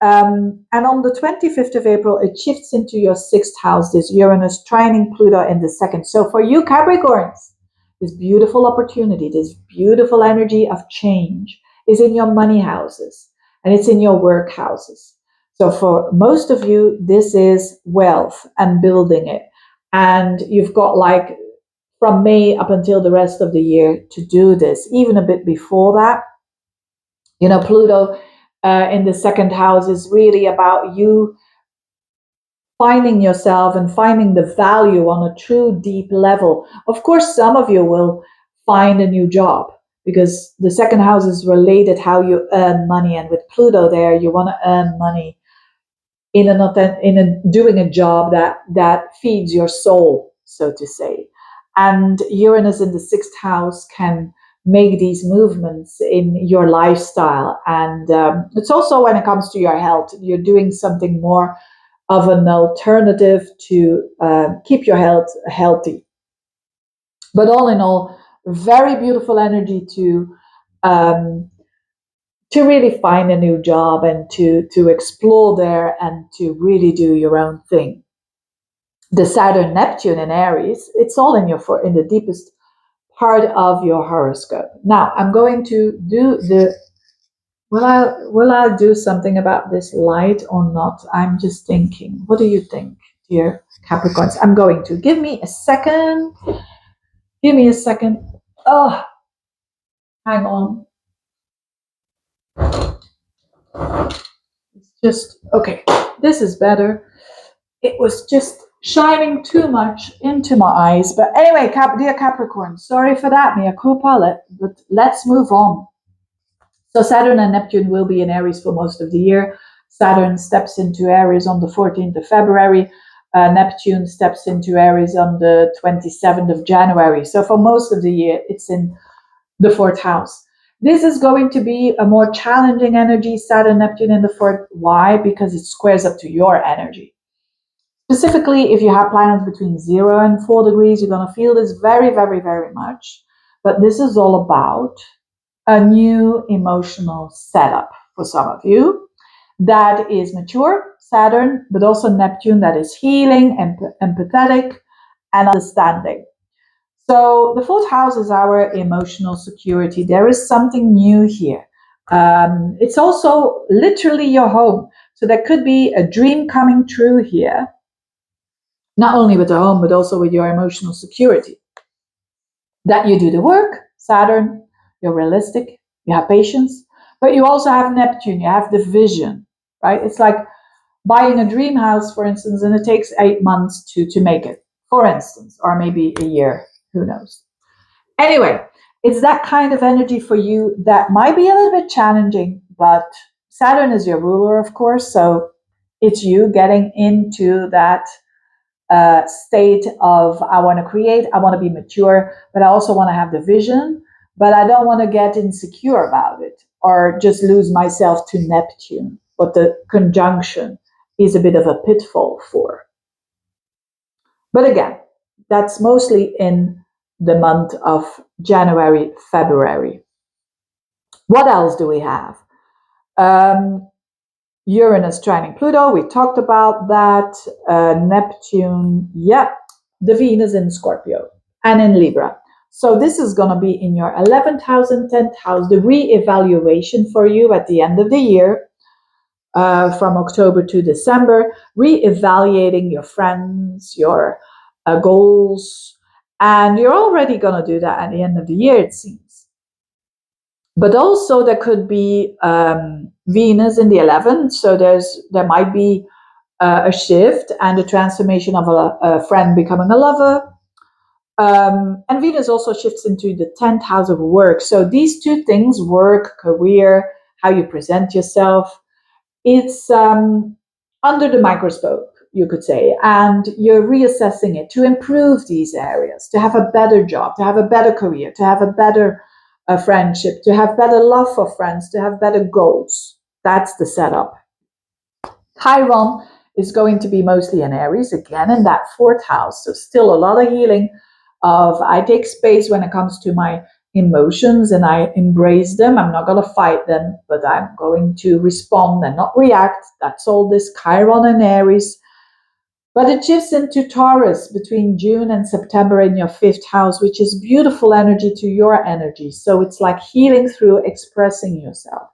And on the 25th of April, it shifts into your 6th house, this Uranus trining Pluto in the 2nd. So for you Capricorns, this beautiful opportunity, this beautiful energy of change is in your money houses and it's in your work houses. So for most of you, this is wealth and building it. And you've got like from May up until the rest of the year to do this, even a bit before that. You know, Pluto in the second house is really about you finding yourself and finding the value on a true deep level. Of course, some of you will find a new job because the second house is related how you earn money. And with Pluto there, you want to earn money in doing a job that feeds your soul, so to say. And Uranus in the sixth house can make these movements in your lifestyle. And it's also when it comes to your health, you're doing something more of an alternative to keep your health healthy. But all in all, very beautiful energy to really find a new job and to explore there and to really do your own thing. The Saturn Neptune in Aries, it's all in the deepest part of your horoscope. Now I'm going to do the will I do something about this light or not? I'm just thinking. What do you think, dear Capricorns? I'm going to give me a second. Give me a second. Oh, hang on. It's just okay. This is better. It was just shining too much into my eyes. But anyway, dear Capricorn, sorry for that, mea culpa, but let's move on. So Saturn and Neptune will be in Aries for most of the year. Saturn steps into Aries on the 14th of February. Neptune steps into Aries on the 27th of January. So for most of the year, it's in the fourth house. This is going to be a more challenging energy, Saturn, Neptune in the fourth. Why? Because it squares up to your energy. Specifically, if you have planets between 0 and 4 degrees, you're going to feel this very, very, very much. But this is all about a new emotional setup for some of you that is mature, Saturn, but also Neptune that is healing, empathetic, and understanding. So the fourth house is our emotional security. There is something new here. It's also literally your home. So there could be a dream coming true here, not only with the home, but also with your emotional security. That you do the work, Saturn, you're realistic, you have patience, but you also have Neptune, you have the vision, right? It's like buying a dream house, for instance, and it takes 8 months to make it, for instance, or maybe a year, who knows. Anyway, it's that kind of energy for you that might be a little bit challenging, but Saturn is your ruler, of course, so it's you getting into that state of I want to create, I want to be mature, but I also want to have the vision, but I don't want to get insecure about it or just lose myself to Neptune, what the conjunction is a bit of a pitfall for. But again, that's mostly in the month of January, February. What else do we have? Uranus trining Pluto, we talked about that. Neptune, yeah, the Venus in Scorpio and in Libra. So this is going to be in your 11th house and 10th house, the re-evaluation for you at the end of the year, from October to December, re-evaluating your friends, your goals, and you're already going to do that at the end of the year, it seems. But also there could be Venus in the 11th, so there might be a shift and a transformation of a friend becoming a lover. And Venus also shifts into the 10th house of work. So these two things, work, career, how you present yourself, it's under the microscope, you could say, and you're reassessing it to improve these areas, to have a better job, to have a better career, to have a better friendship, to have better love for friends, to have better goals. That's the setup. Chiron is going to be mostly in Aries, again in that fourth house. So still a lot of healing of I take space when it comes to my emotions and I embrace them. I'm not going to fight them, but I'm going to respond and not react. That's all this Chiron and Aries. But it shifts into Taurus between June and September in your fifth house, which is beautiful energy to your energy. So it's like healing through expressing yourself,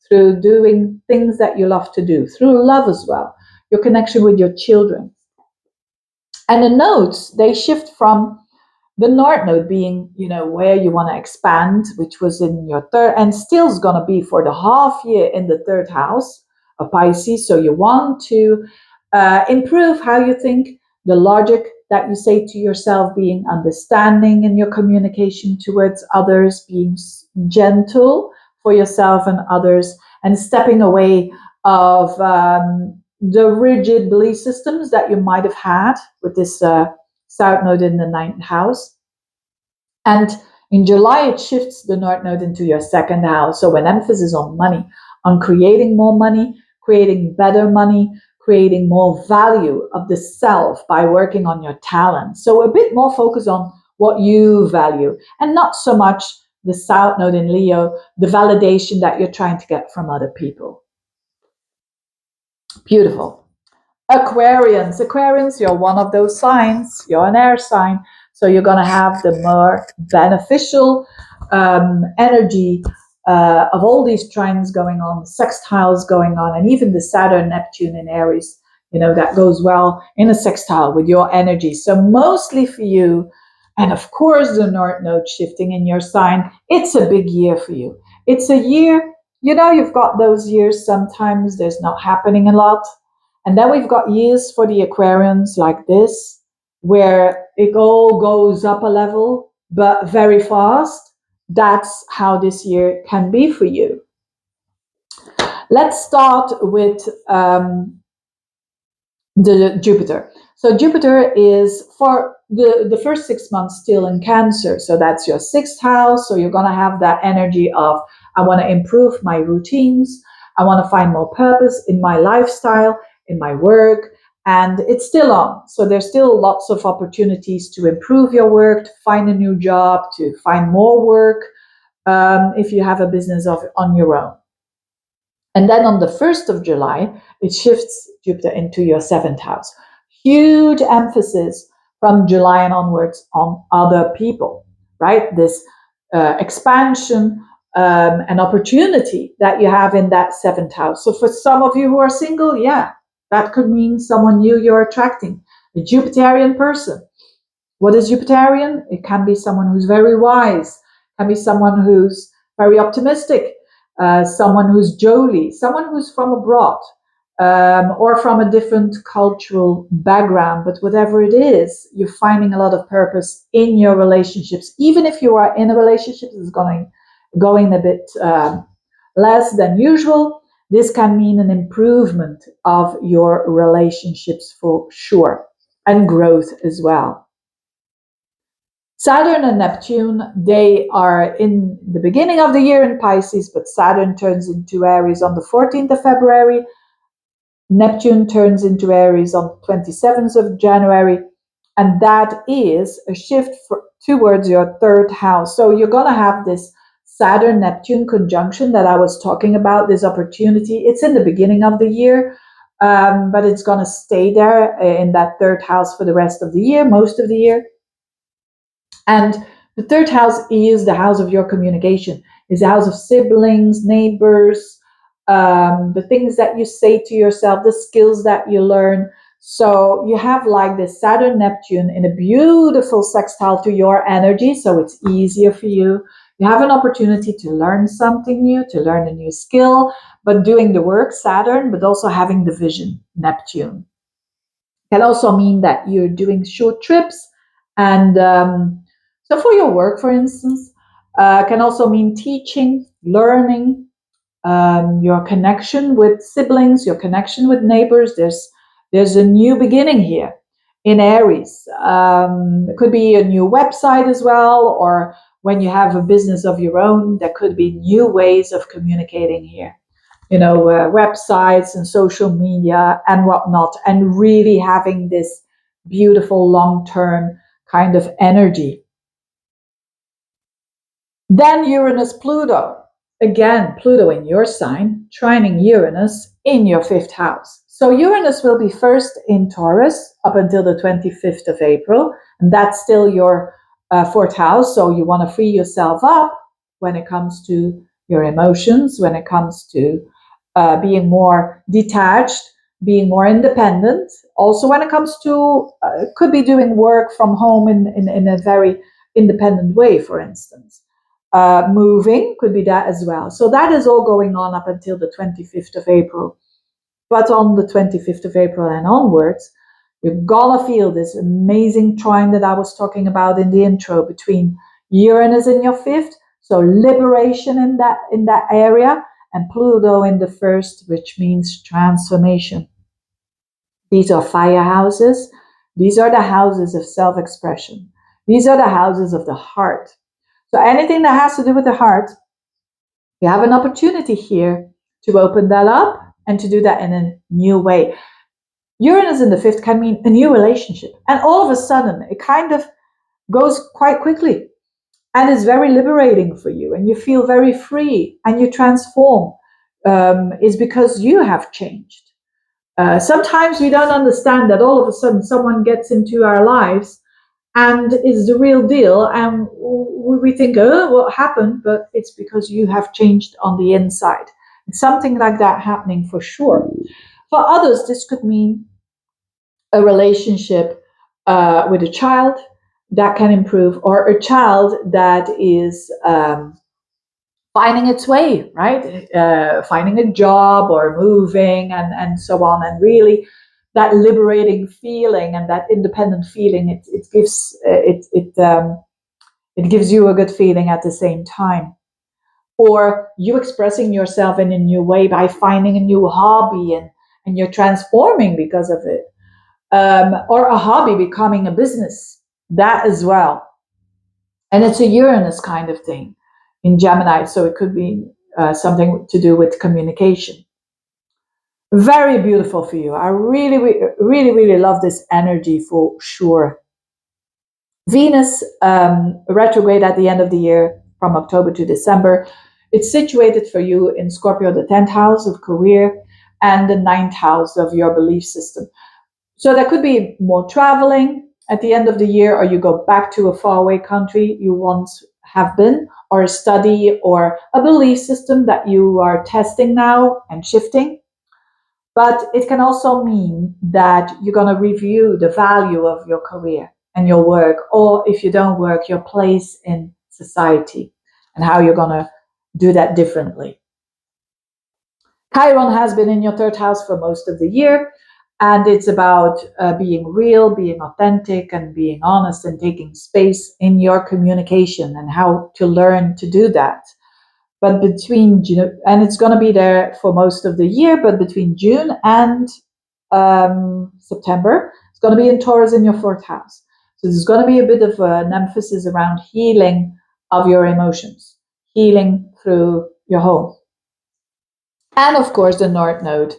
through doing things that you love to do, through love as well, your connection with your children. And the nodes, they shift from the North Node being, where you want to expand, which was in your third, and still is going to be for the half year in the third house of Pisces. So you want to improve how you think, the logic that you say to yourself, being understanding in your communication towards others, being gentle for yourself and others, and stepping away of the rigid belief systems that you might have had with this South Node in the ninth house. And in July, it shifts the North Node into your second house. So an emphasis on money, on creating more money, creating better money, creating more value of the self by working on your talent. So a bit more focus on what you value and not so much the South Node in Leo, the validation that you're trying to get from other people. Beautiful. Aquarians, you're one of those signs. You're an air sign. So you're going to have the more beneficial energy of all these trines going on, sextiles going on, and even the Saturn, Neptune in Aries, that goes well in a sextile with your energy. So mostly for you, and of course the North Node shifting in your sign, it's a big year for you. It's a year, you've got those years sometimes there's not happening a lot. And then we've got years for the Aquarians like this, where it all goes up a level, but very fast. That's how this year can be for you. Let's start with the Jupiter. So Jupiter is for the first 6 months still in Cancer. So that's your sixth house. So you're going to have that energy of, I want to improve my routines. I want to find more purpose in my lifestyle, in my work. And it's still on. So there's still lots of opportunities to improve your work, to find a new job, to find more work if you have a business on your own. And then on the 1st of July, it shifts Jupiter into your seventh house. Huge emphasis from July and onwards on other people, right? This expansion and opportunity that you have in that seventh house. So for some of you who are single, yeah, that could mean someone new you're attracting, a Jupiterian person. What is Jupiterian? It can be someone who's very wise, can be someone who's very optimistic, someone who's jolly, someone who's from abroad, or from a different cultural background. But whatever it is, you're finding a lot of purpose in your relationships. Even if you are in a relationship that's going a bit less than usual, this can mean an improvement of your relationships for sure, and growth as well. Saturn and Neptune, they are in the beginning of the year in Pisces, but Saturn turns into Aries on the 14th of February. Neptune turns into Aries on the 27th of January. And that is a shift towards your third house. So you're going to have this Saturn-Neptune conjunction that I was talking about, this opportunity. It's in the beginning of the year, but it's going to stay there in that third house for the rest of the year, most of the year. And the third house is the house of your communication, is the house of siblings, neighbors, the things that you say to yourself, the skills that you learn. So you have like this Saturn Neptune in a beautiful sextile to your energy, so it's easier for you. You have an opportunity to learn something new, to learn a new skill, but doing the work, Saturn, but also having the vision, Neptune. Can also mean that you're doing short trips, and so for your work, for instance, can also mean teaching, learning, your connection with siblings, your connection with neighbors. There's a new beginning here in Aries. It could be a new website as well, or when you have a business of your own, there could be new ways of communicating here. Websites and social media and whatnot, and really having this beautiful long-term kind of energy. Then Uranus, Pluto. Again, Pluto in your sign, trining Uranus in your fifth house. So Uranus will be first in Taurus up until the 25th of April, and that's still your fourth house. So you want to free yourself up when it comes to your emotions, when it comes to being more detached, being more independent. Also, when it comes to could be doing work from home in a very independent way, for instance. Moving could be that as well. So that is all going on up until the 25th of April. But on the 25th of April and onwards, you're gonna feel this amazing trine that I was talking about in the intro between Uranus in your fifth, so liberation in that area, and Pluto in the first, which means transformation. These are fire houses. These are the houses of self-expression. These are the houses of the heart. So anything that has to do with the heart, you have an opportunity here to open that up and to do that in a new way. Uranus in the fifth can mean a new relationship. And all of a sudden, it kind of goes quite quickly and is very liberating for you. And you feel very free and you transform. Is because you have changed. Sometimes we don't understand that all of a sudden someone gets into our lives and is the real deal. And we think, oh, what happened? But it's because you have changed on the inside. It's something like that happening for sure. For others, this could mean a relationship with a child that can improve, or a child that is finding its way, right? Finding a job or moving and so on. And really, that liberating feeling and that independent feeling, it gives you a good feeling at the same time. Or you expressing yourself in a new way by finding a new hobby, and you're transforming because of it. Or a hobby becoming a business, that as well. And it's a Uranus kind of thing in Gemini, so it could be something to do with communication. Very beautiful for you. I really, really, really love this energy for sure. Venus retrograde at the end of the year from October to December. It's situated for you in Scorpio, the 10th house of career, and the 9th house of your belief system. So there could be more traveling at the end of the year, or you go back to a faraway country you once have been, or a study or a belief system that you are testing now and shifting. But it can also mean that you're going to review the value of your career and your work, or if you don't work, your place in society and how you're going to do that differently. Chiron has been in your third house for most of the year, and it's about being real, being authentic, and being honest, and taking space in your communication and how to learn to do that. But between June, and it's going to be there for most of the year, but between June and September, it's going to be in Taurus in your fourth house. So there's going to be a bit of an emphasis around healing of your emotions, healing through your home. And of course, the North Node.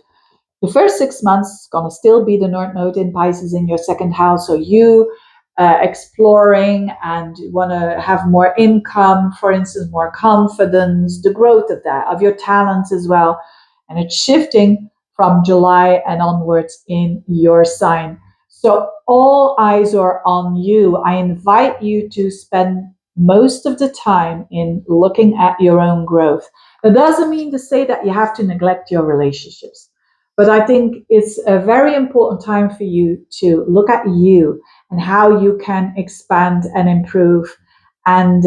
The first 6 months is going to still be the North Node in Pisces in your second house. So you exploring and want to have more income, for instance, more confidence, the growth of that, of your talents as well. And it's shifting from July and onwards in your sign. So all eyes are on you. I invite you to spend most of the time in looking at your own growth. That doesn't mean to say that you have to neglect your relationships. But I think it's a very important time for you to look at you and how you can expand and improve and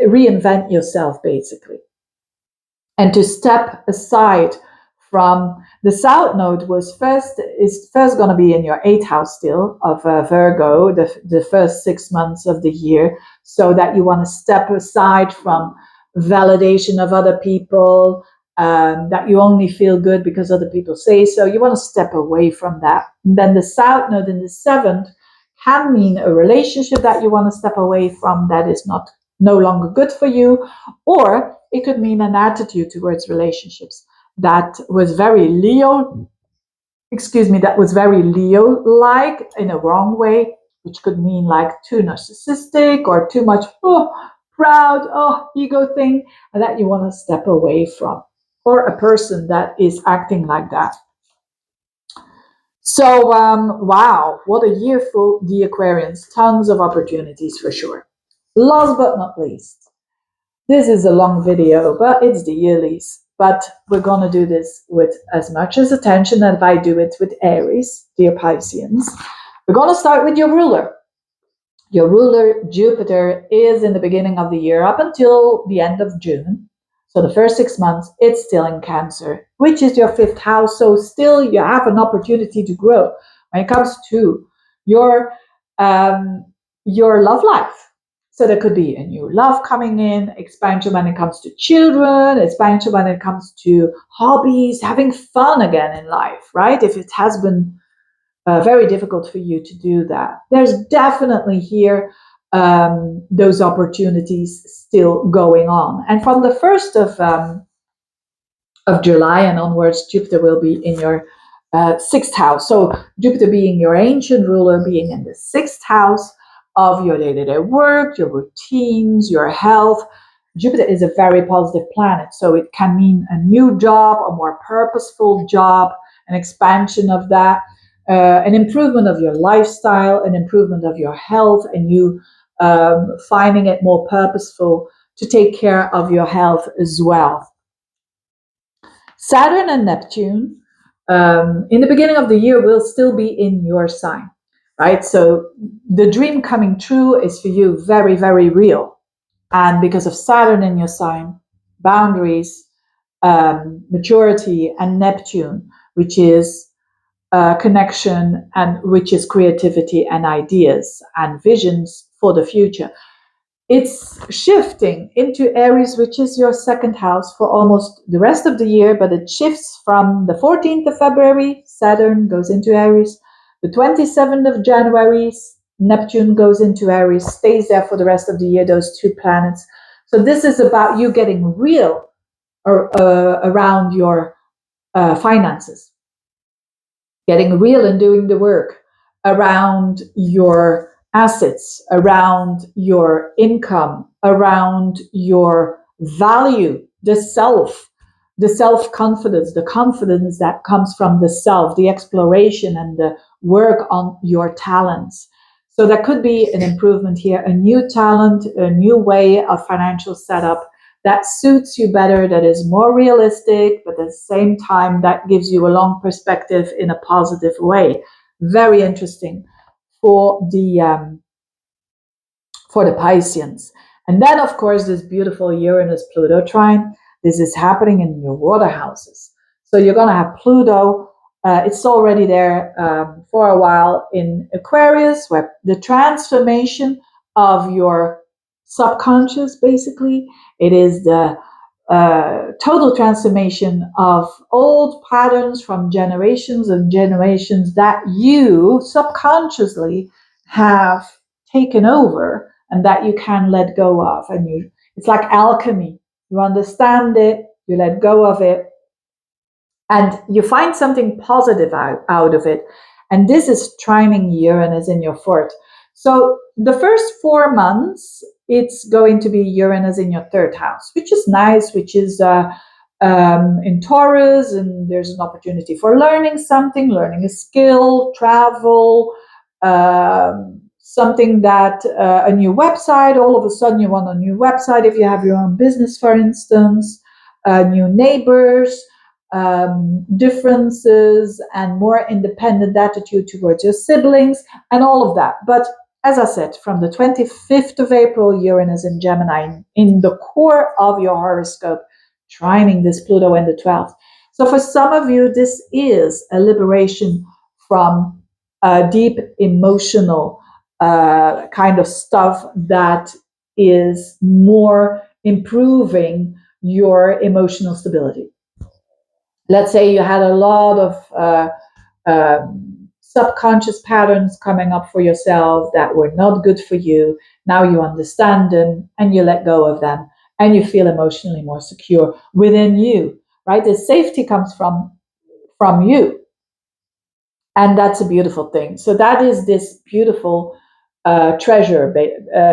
reinvent yourself, basically. And to step aside from the South Node is first going to be in your eighth house still of Virgo, the first 6 months of the year, so that you want to step aside from validation of other people, that you only feel good because other people say so. You want to step away from that. And then the South Node in the seventh can mean a relationship that you want to step away from that is no longer good for you, or it could mean an attitude towards relationships that was very Leo, that was very Leo-like in a wrong way, which could mean like too narcissistic or too much proud, ego thing, and that you want to step away from. or a person that is acting like that. So, wow, what a year for the Aquarians. Tons of opportunities for sure. Last but not least, this is a long video, but it's the yearlies. But we're going to do this with as much as attention as I do it with Aries, dear Pisceans. We're going to start with your ruler. Your ruler, Jupiter, is in the beginning of the year up until the end of June. So the first 6 months, it's still in Cancer, which is your fifth house. So still you have an opportunity to grow when it comes to your love life. So there could be a new love coming in, expansion when it comes to children, expansion when it comes to hobbies, having fun again in life, right? If it has been very difficult for you to do that, there's definitely here those opportunities still going on. And from the 1st of July and onwards, Jupiter will be in your sixth house. So Jupiter being your ancient ruler, being in the sixth house of your day-to-day work, your routines, your health. Jupiter is a very positive planet, so it can mean a new job, a more purposeful job, an expansion of that, an improvement of your lifestyle, an improvement of your health, and you finding it more purposeful to take care of your health as well. Saturn and Neptune in the beginning of the year will still be in your sign, right? So the dream coming true is for you very, very real. And because of Saturn in your sign, boundaries, maturity, and Neptune, which is connection and which is creativity and ideas and visions for the future. It's shifting into Aries, which is your second house for almost the rest of the year, but it shifts from the 14th of February, Saturn goes into Aries, the 27th of January, Neptune goes into Aries, stays there for the rest of the year, those two planets. So this is about you getting real around your finances, getting real and doing the work around your assets, around your income, around your value, the self-confidence, the confidence that comes from the self, the exploration and the work on your talents. So there could be an improvement here, a new talent, a new way of financial setup that suits you better, that is more realistic, but at the same time that gives you a long perspective in a positive way. Very interesting for the Pisceans. And then, of course, this beautiful Uranus-Pluto trine. This is happening in your water houses. So you're going to have Pluto. It's already there for a while in Aquarius, where the transformation of your subconscious, basically, it is the total transformation of old patterns from generations and generations that you subconsciously have taken over and that you can let go of. And it's like alchemy. You understand it, you let go of it, and you find something positive out of it. And this is trining Uranus in your fourth. So the first 4 months, it's going to be Uranus in your third house, which is nice, which is in Taurus, and there's an opportunity for learning something, learning a skill, travel, something that a new website. All of a sudden you want a new website if you have your own business, for instance, new neighbors, differences, and more independent attitude towards your siblings, and all of that. But as I said, from the 25th of April, Uranus in Gemini, in the core of your horoscope, trining this Pluto in the 12th. So for some of you, this is a liberation from deep emotional kind of stuff that is more improving your emotional stability. Let's say you had a lot of subconscious patterns coming up for yourself that were not good for you. Now you understand them and you let go of them and you feel emotionally more secure within you, right? The safety comes from you. And that's a beautiful thing. So that is this beautiful treasure,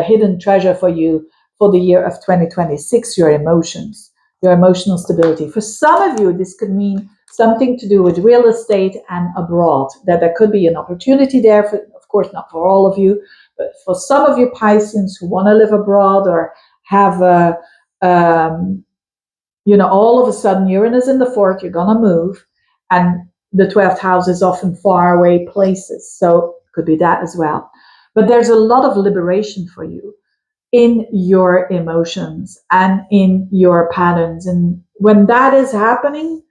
hidden treasure for you for the year of 2026, your emotions. your emotional stability. For some of you, this could mean something to do with real estate and abroad, that there could be an opportunity there, for, of course, not for all of you, but for some of you Pisceans who want to live abroad or have a, all of a sudden Uranus in the fourth, you're going to move, and the 12th house is often far away places. So it could be that as well. But there's a lot of liberation for you in your emotions and in your patterns. And when that is happening,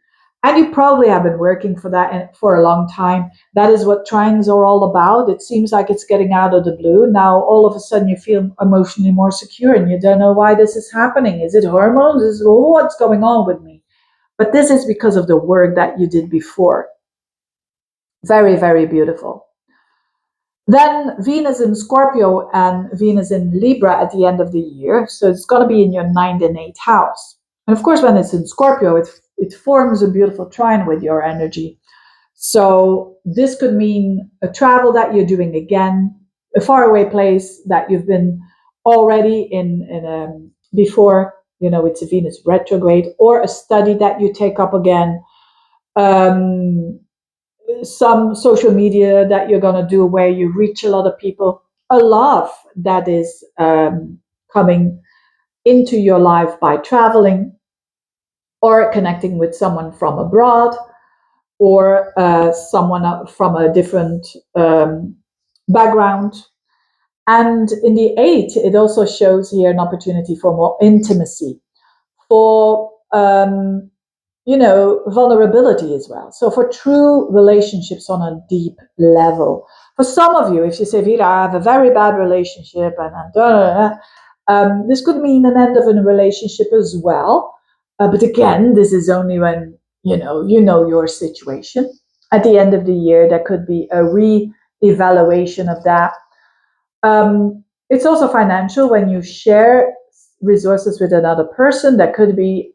and you probably have been working for that for a long time, that is what trines are all about. It seems like it's getting out of the blue. Now, all of a sudden, you feel emotionally more secure and you don't know why this is happening. Is it hormones? What's going on with me? But this is because of the work that you did before. Very, very beautiful. Then Venus in Scorpio and Venus in Libra at the end of the year. So it's going to be in your 9th and 8th house. And of course, when it's in Scorpio, it forms a beautiful trine with your energy. So this could mean a travel that you're doing again, a faraway place that you've been already in before, it's a Venus retrograde, or a study that you take up again. Some social media that you're going to do where you reach a lot of people, a love that is coming into your life by traveling or connecting with someone from abroad, or someone from a different background. And in the 8th, it also shows here an opportunity for more intimacy, for vulnerability as well. So for true relationships on a deep level. For some of you, if you say, Veerle, I have a very bad relationship, and this could mean an end of a relationship as well. But again, this is only when you know your situation. At the end of the year, there could be a re-evaluation of that. It's also financial when you share resources with another person. There could be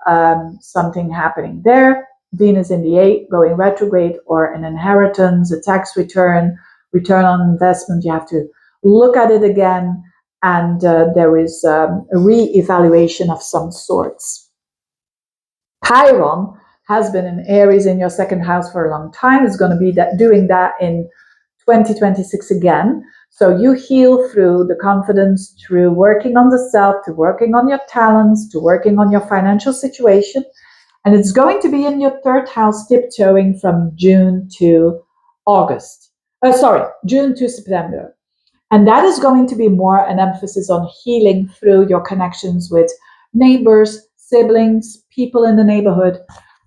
something happening there. Venus in the 8th going retrograde, or an inheritance, a tax return on investment. You have to look at it again, and there is a re-evaluation of some sorts. Chiron has been in Aries in your 2nd house for a long time. It's going to be doing that in 2026 again. So you heal through the confidence, through working on the self, to working on your talents, to working on your financial situation. And it's going to be in your 3rd house, tiptoeing from June to June to September. And that is going to be more an emphasis on healing through your connections with neighbors, siblings, people in the neighborhood.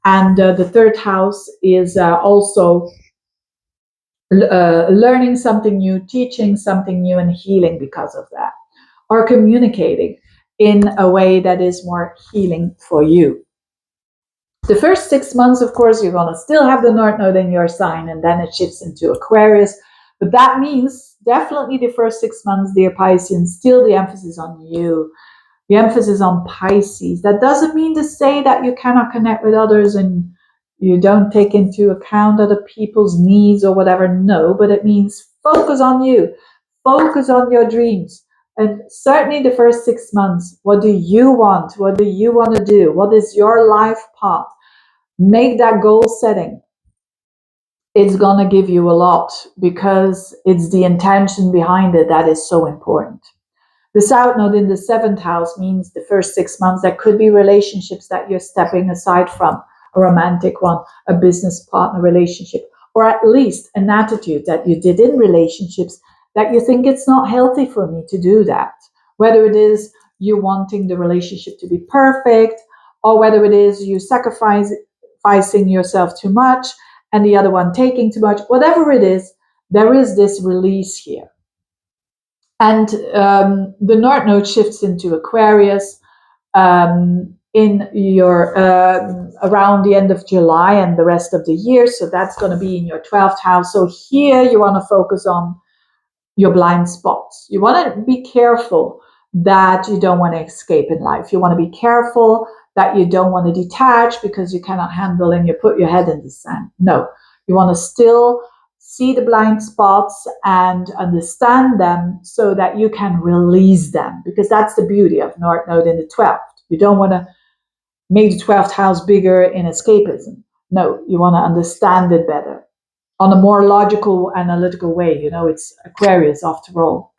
And the 3rd house is also learning something new, teaching something new, and healing because of that, or communicating in a way that is more healing for you. The first 6 months, of course, you're going to still have the North Node in your sign, and then it shifts into Aquarius. But that means definitely the first 6 months, dear Pisceans, still the emphasis on you, the emphasis on Pisces. That doesn't mean to say that you cannot connect with others and you don't take into account other people's needs or whatever. No, but it means focus on you, focus on your dreams. And certainly the first 6 months, what do you want? What do you want to do? What is your life path? Make that goal setting. It's going to give you a lot, because it's the intention behind it that is so important. The South Node in the 7th house means the first 6 months there could be relationships that you're stepping aside from, a romantic one, a business partner relationship, or at least an attitude that you did in relationships that you think it's not healthy for me to do that. Whether it is you wanting the relationship to be perfect, or whether it is you sacrificing yourself too much and the other one taking too much, whatever it is, there is this release here. And the North Node shifts into Aquarius in your around the end of July and the rest of the year. So that's going to be in your 12th house. So here you want to focus on your blind spots. You want to be careful that you don't want to escape in life. You want to be careful that you don't want to detach because you cannot handle and you put your head in the sand. No, you want to still see the blind spots and understand them so that you can release them, because that's the beauty of North Node in the 12th. You don't want to make the 12th house bigger in escapism. No, you want to understand it better on a more logical, analytical way. You know, it's Aquarius after all.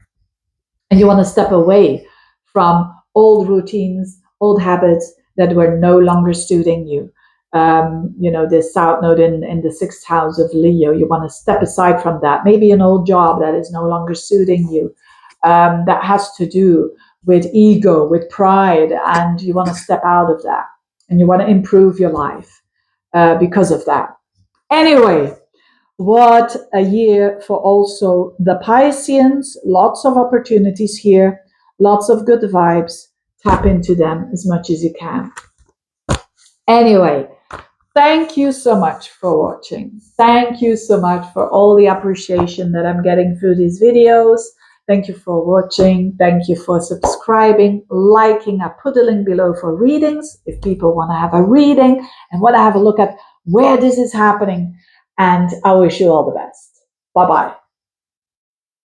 And you want to step away from old routines, old habits that were no longer suiting you. You know, this South Node in the 6th house of Leo, you want to step aside from that. Maybe an old job that is no longer suiting you, that has to do with ego, with pride, and you want to step out of that. And you want to improve your life because of that. Anyway, what a year for also the Pisceans. Lots of opportunities here, lots of good vibes. Tap into them as much as you can. Anyway, thank you so much for watching. Thank you so much for all the appreciation that I'm getting through these videos. Thank you for watching. Thank you for subscribing, liking. I put a link below for readings if people want to have a reading and want to have a look at where this is happening. And I wish you all the best. Bye-bye.